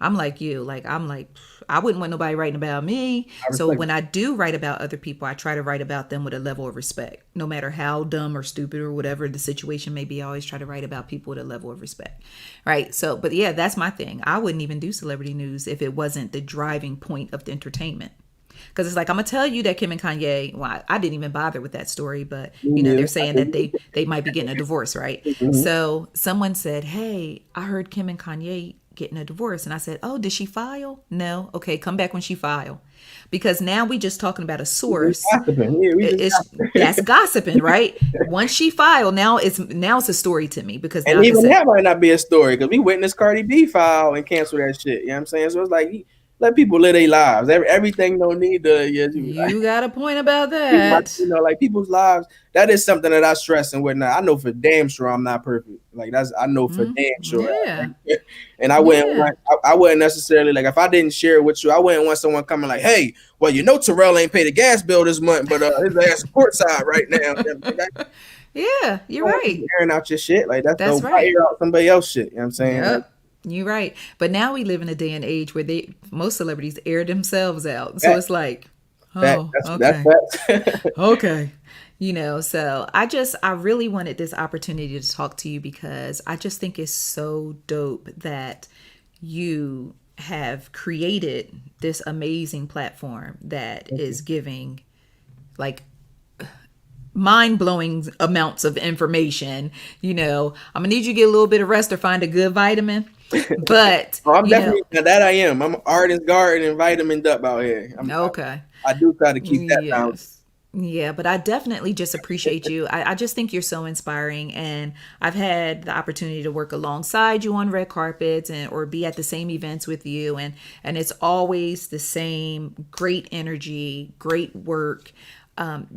Speaker 1: I'm like you, I wouldn't want nobody writing about me.
Speaker 2: I
Speaker 1: So
Speaker 2: respect
Speaker 1: when I do write about other people, I try to write about them with a level of respect. No matter how dumb or stupid or whatever the situation may be, I always try to write about people with a level of respect. Right. So, but yeah, that's my thing. I wouldn't even do celebrity news if it wasn't the driving point of the entertainment. Because it's like, I'm gonna tell you that Kim and Kanye, well, I didn't even bother with that story, but
Speaker 2: it.
Speaker 1: they're saying that they might be getting a divorce, right?
Speaker 2: Mhm.
Speaker 1: So someone said, hey, I heard Kim and Kanye getting a divorce. And I said, oh, did she file? No. Okay, come back when she file. Because now we just talking about a
Speaker 2: We just
Speaker 1: source.
Speaker 2: gossiping. Yeah, we just
Speaker 1: It's
Speaker 2: gossiping.
Speaker 1: that's gossiping, right? Once she filed, now it's a story to me because now
Speaker 2: And
Speaker 1: I can
Speaker 2: even
Speaker 1: say,
Speaker 2: that might not be a story because we witnessed Cardi B file and cancel that shit. You know what I'm saying? So it's like let people live their lives. Everything don't need to. Yeah,
Speaker 1: you got a point about
Speaker 2: people might,
Speaker 1: that.
Speaker 2: like people's lives. That is something that I stress and whatnot. I know for damn sure I'm not perfect. Like I know for damn sure.
Speaker 1: Yeah.
Speaker 2: And I wouldn't
Speaker 1: Yeah.
Speaker 2: want, I wouldn't necessarily like if I didn't share it with you, I wouldn't want someone coming like, hey, well, Terrell ain't paid the gas bill this month, but his ass courtside right now. I
Speaker 1: Yeah, you're
Speaker 2: don't want you
Speaker 1: right.
Speaker 2: airing out your shit. Like that's
Speaker 1: That's
Speaker 2: dope. I
Speaker 1: right.
Speaker 2: air out somebody else shit. You know what I'm saying? Like
Speaker 1: Yep. You're right. But now we live in a day and age where most celebrities air themselves out. So
Speaker 2: that,
Speaker 1: it's like,
Speaker 2: that
Speaker 1: oh,
Speaker 2: that's
Speaker 1: okay.
Speaker 2: that.
Speaker 1: Okay. So I really wanted this opportunity to talk to you because I just think it's so dope that you have created this amazing platform that is giving like mind-blowing amounts of information. I'm gonna need you to get a little bit of rest or find a good vitamin. But
Speaker 2: Oh, I'm definitely now that I am. I'm artist garden and vitamin up out here.
Speaker 1: okay.
Speaker 2: I do try to keep that down.
Speaker 1: Yes. Yeah, but I definitely just appreciate you. I just think you're so inspiring, and I've had the opportunity to work alongside you on red carpets and or be at the same events with you, and it's always the same great energy, great work,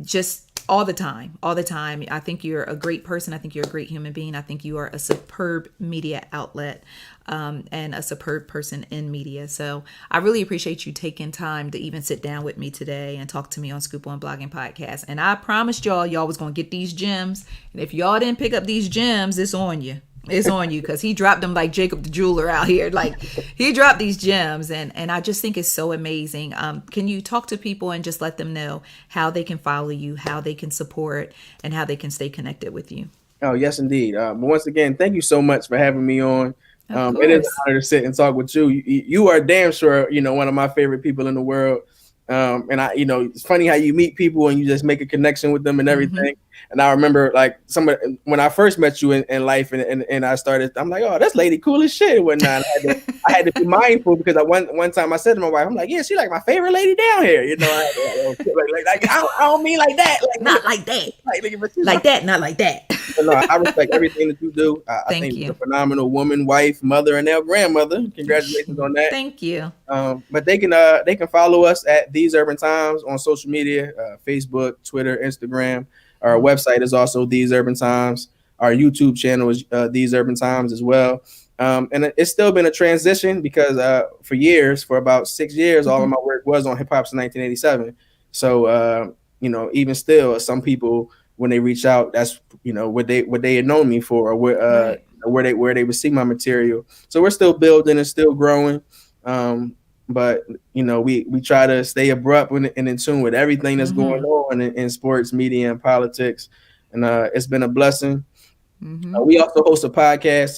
Speaker 1: just all the time, all the time. I think you're a great person. I think you're a great human being. I think you are a superb media outlet, and a superb person in media. So I really appreciate you taking time to even sit down with me today and talk to me on Scoop on Blogging Podcast. And I promised y'all was going to get these gems. And if y'all didn't pick up these gems, it's on you. It's on you, because he dropped them like Jacob the jeweler out here. Like, he dropped these gems, and I just think it's so amazing. Can you talk to people and just let them know how they can follow you, how they can support, and how they can stay connected with you?
Speaker 2: Oh, yes, indeed. But once again, thank you so much for having me on.
Speaker 1: Of
Speaker 2: It is an
Speaker 1: course.
Speaker 2: honor to sit and talk with you. You are damn sure, one of my favorite people in the world. And it's funny how you meet people and you just make a connection with them and everything. And I remember like when I first met you in life and I started, I'm like, oh, this lady cool as shit and whatnot. I had to be mindful because one time I said to my wife, I'm like, yeah, she's like my favorite lady down here. I don't mean like that.
Speaker 1: Not like that.
Speaker 2: But she's
Speaker 1: Like that, not like that.
Speaker 2: but no, I respect everything that you do. I
Speaker 1: Thank
Speaker 2: think
Speaker 1: you.
Speaker 2: you're a phenomenal woman, wife, mother, and now grandmother. Congratulations on that.
Speaker 1: Thank you.
Speaker 2: But they can follow us at These Urban Times on social media, Facebook, Twitter, Instagram. Our website is also These Urban Times. Our YouTube channel is These Urban Times as well. And it's still been a transition because for about 6 years, all of my work was on hip hop since 1987. So even still, some people when they reach out, that's what they had known me for, or where they would see my material. So we're still building and still growing. But we try to stay abrupt and in tune with everything that's going on in sports, media, and politics. And it's been a blessing. We also host a podcast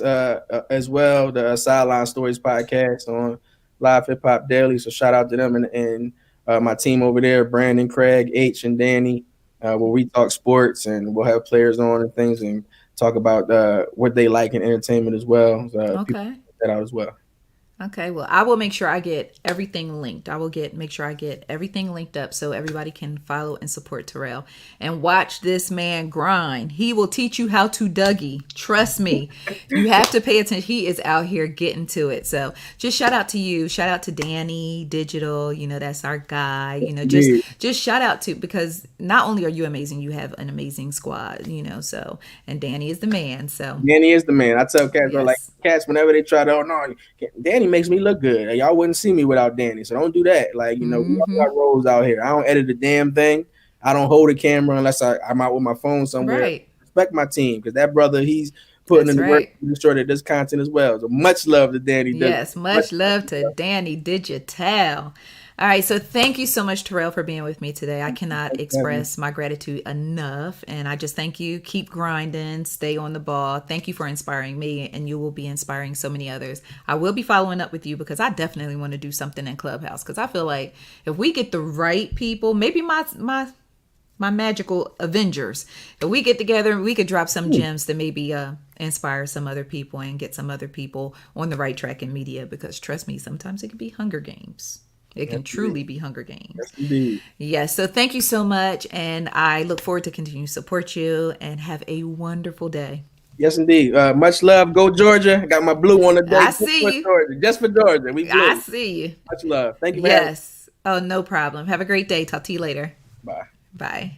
Speaker 2: as well, the Sideline Stories podcast on Live Hip Hop Daily. So shout out to them and my team over there, Brandon, Craig, H, and Danny, where we talk sports and we'll have players on and things and talk about what they like in entertainment as well. People
Speaker 1: Okay.
Speaker 2: check that out as well.
Speaker 1: Okay, well, I will make sure I get everything linked. Make sure I get everything linked up so everybody can follow and support Terrell and watch this man grind. He will teach you how to Dougie. Trust me. You have to pay attention. He is out here getting to it. So just shout out to you. Shout out to Danny Digital. That's our guy. Just shout out to, because not only are you amazing, you have an amazing squad, so, and Danny is the man. So
Speaker 2: Danny is the man. I tell cats,
Speaker 1: yes.
Speaker 2: like cats, whenever they try to, oh no, Danny makes me look good. Y'all wouldn't see me without Danny, so don't do that. Like, we all got roles out here. I don't edit a damn thing. I don't hold a camera unless I'm out with my phone somewhere.
Speaker 1: Right.
Speaker 2: Respect my team, because that brother, he's putting
Speaker 1: That's
Speaker 2: in the work to ensure that this content as well. So much love to Danny.
Speaker 1: Yes, much love to Danny Digital. All right, so thank you so much, Terrell, for being with me today. I cannot express my gratitude enough, and I just thank you. Keep grinding, stay on the ball. Thank you for inspiring me, and you will be inspiring so many others. I will be following up with you because I definitely want to do something in Clubhouse, because I feel like if we get the right people, maybe my magical Avengers, if we get together, we could drop some gems to maybe inspire some other people and get some other people on the right track in media, because trust me, sometimes it can be Hunger Games. It can truly be Hunger Games.
Speaker 2: Yes, indeed.
Speaker 1: Yes. So thank you so much. And I look forward to continue to support you, and have a wonderful day.
Speaker 2: Yes, indeed. Much love. Go Georgia. I got my blue on the day.
Speaker 1: I see you.
Speaker 2: Georgia. Just for Georgia. We blue.
Speaker 1: I see you.
Speaker 2: Much love. Thank you for having me.
Speaker 1: Yes. Oh, no problem. Have a great day. Talk to you later.
Speaker 2: Bye.
Speaker 1: Bye.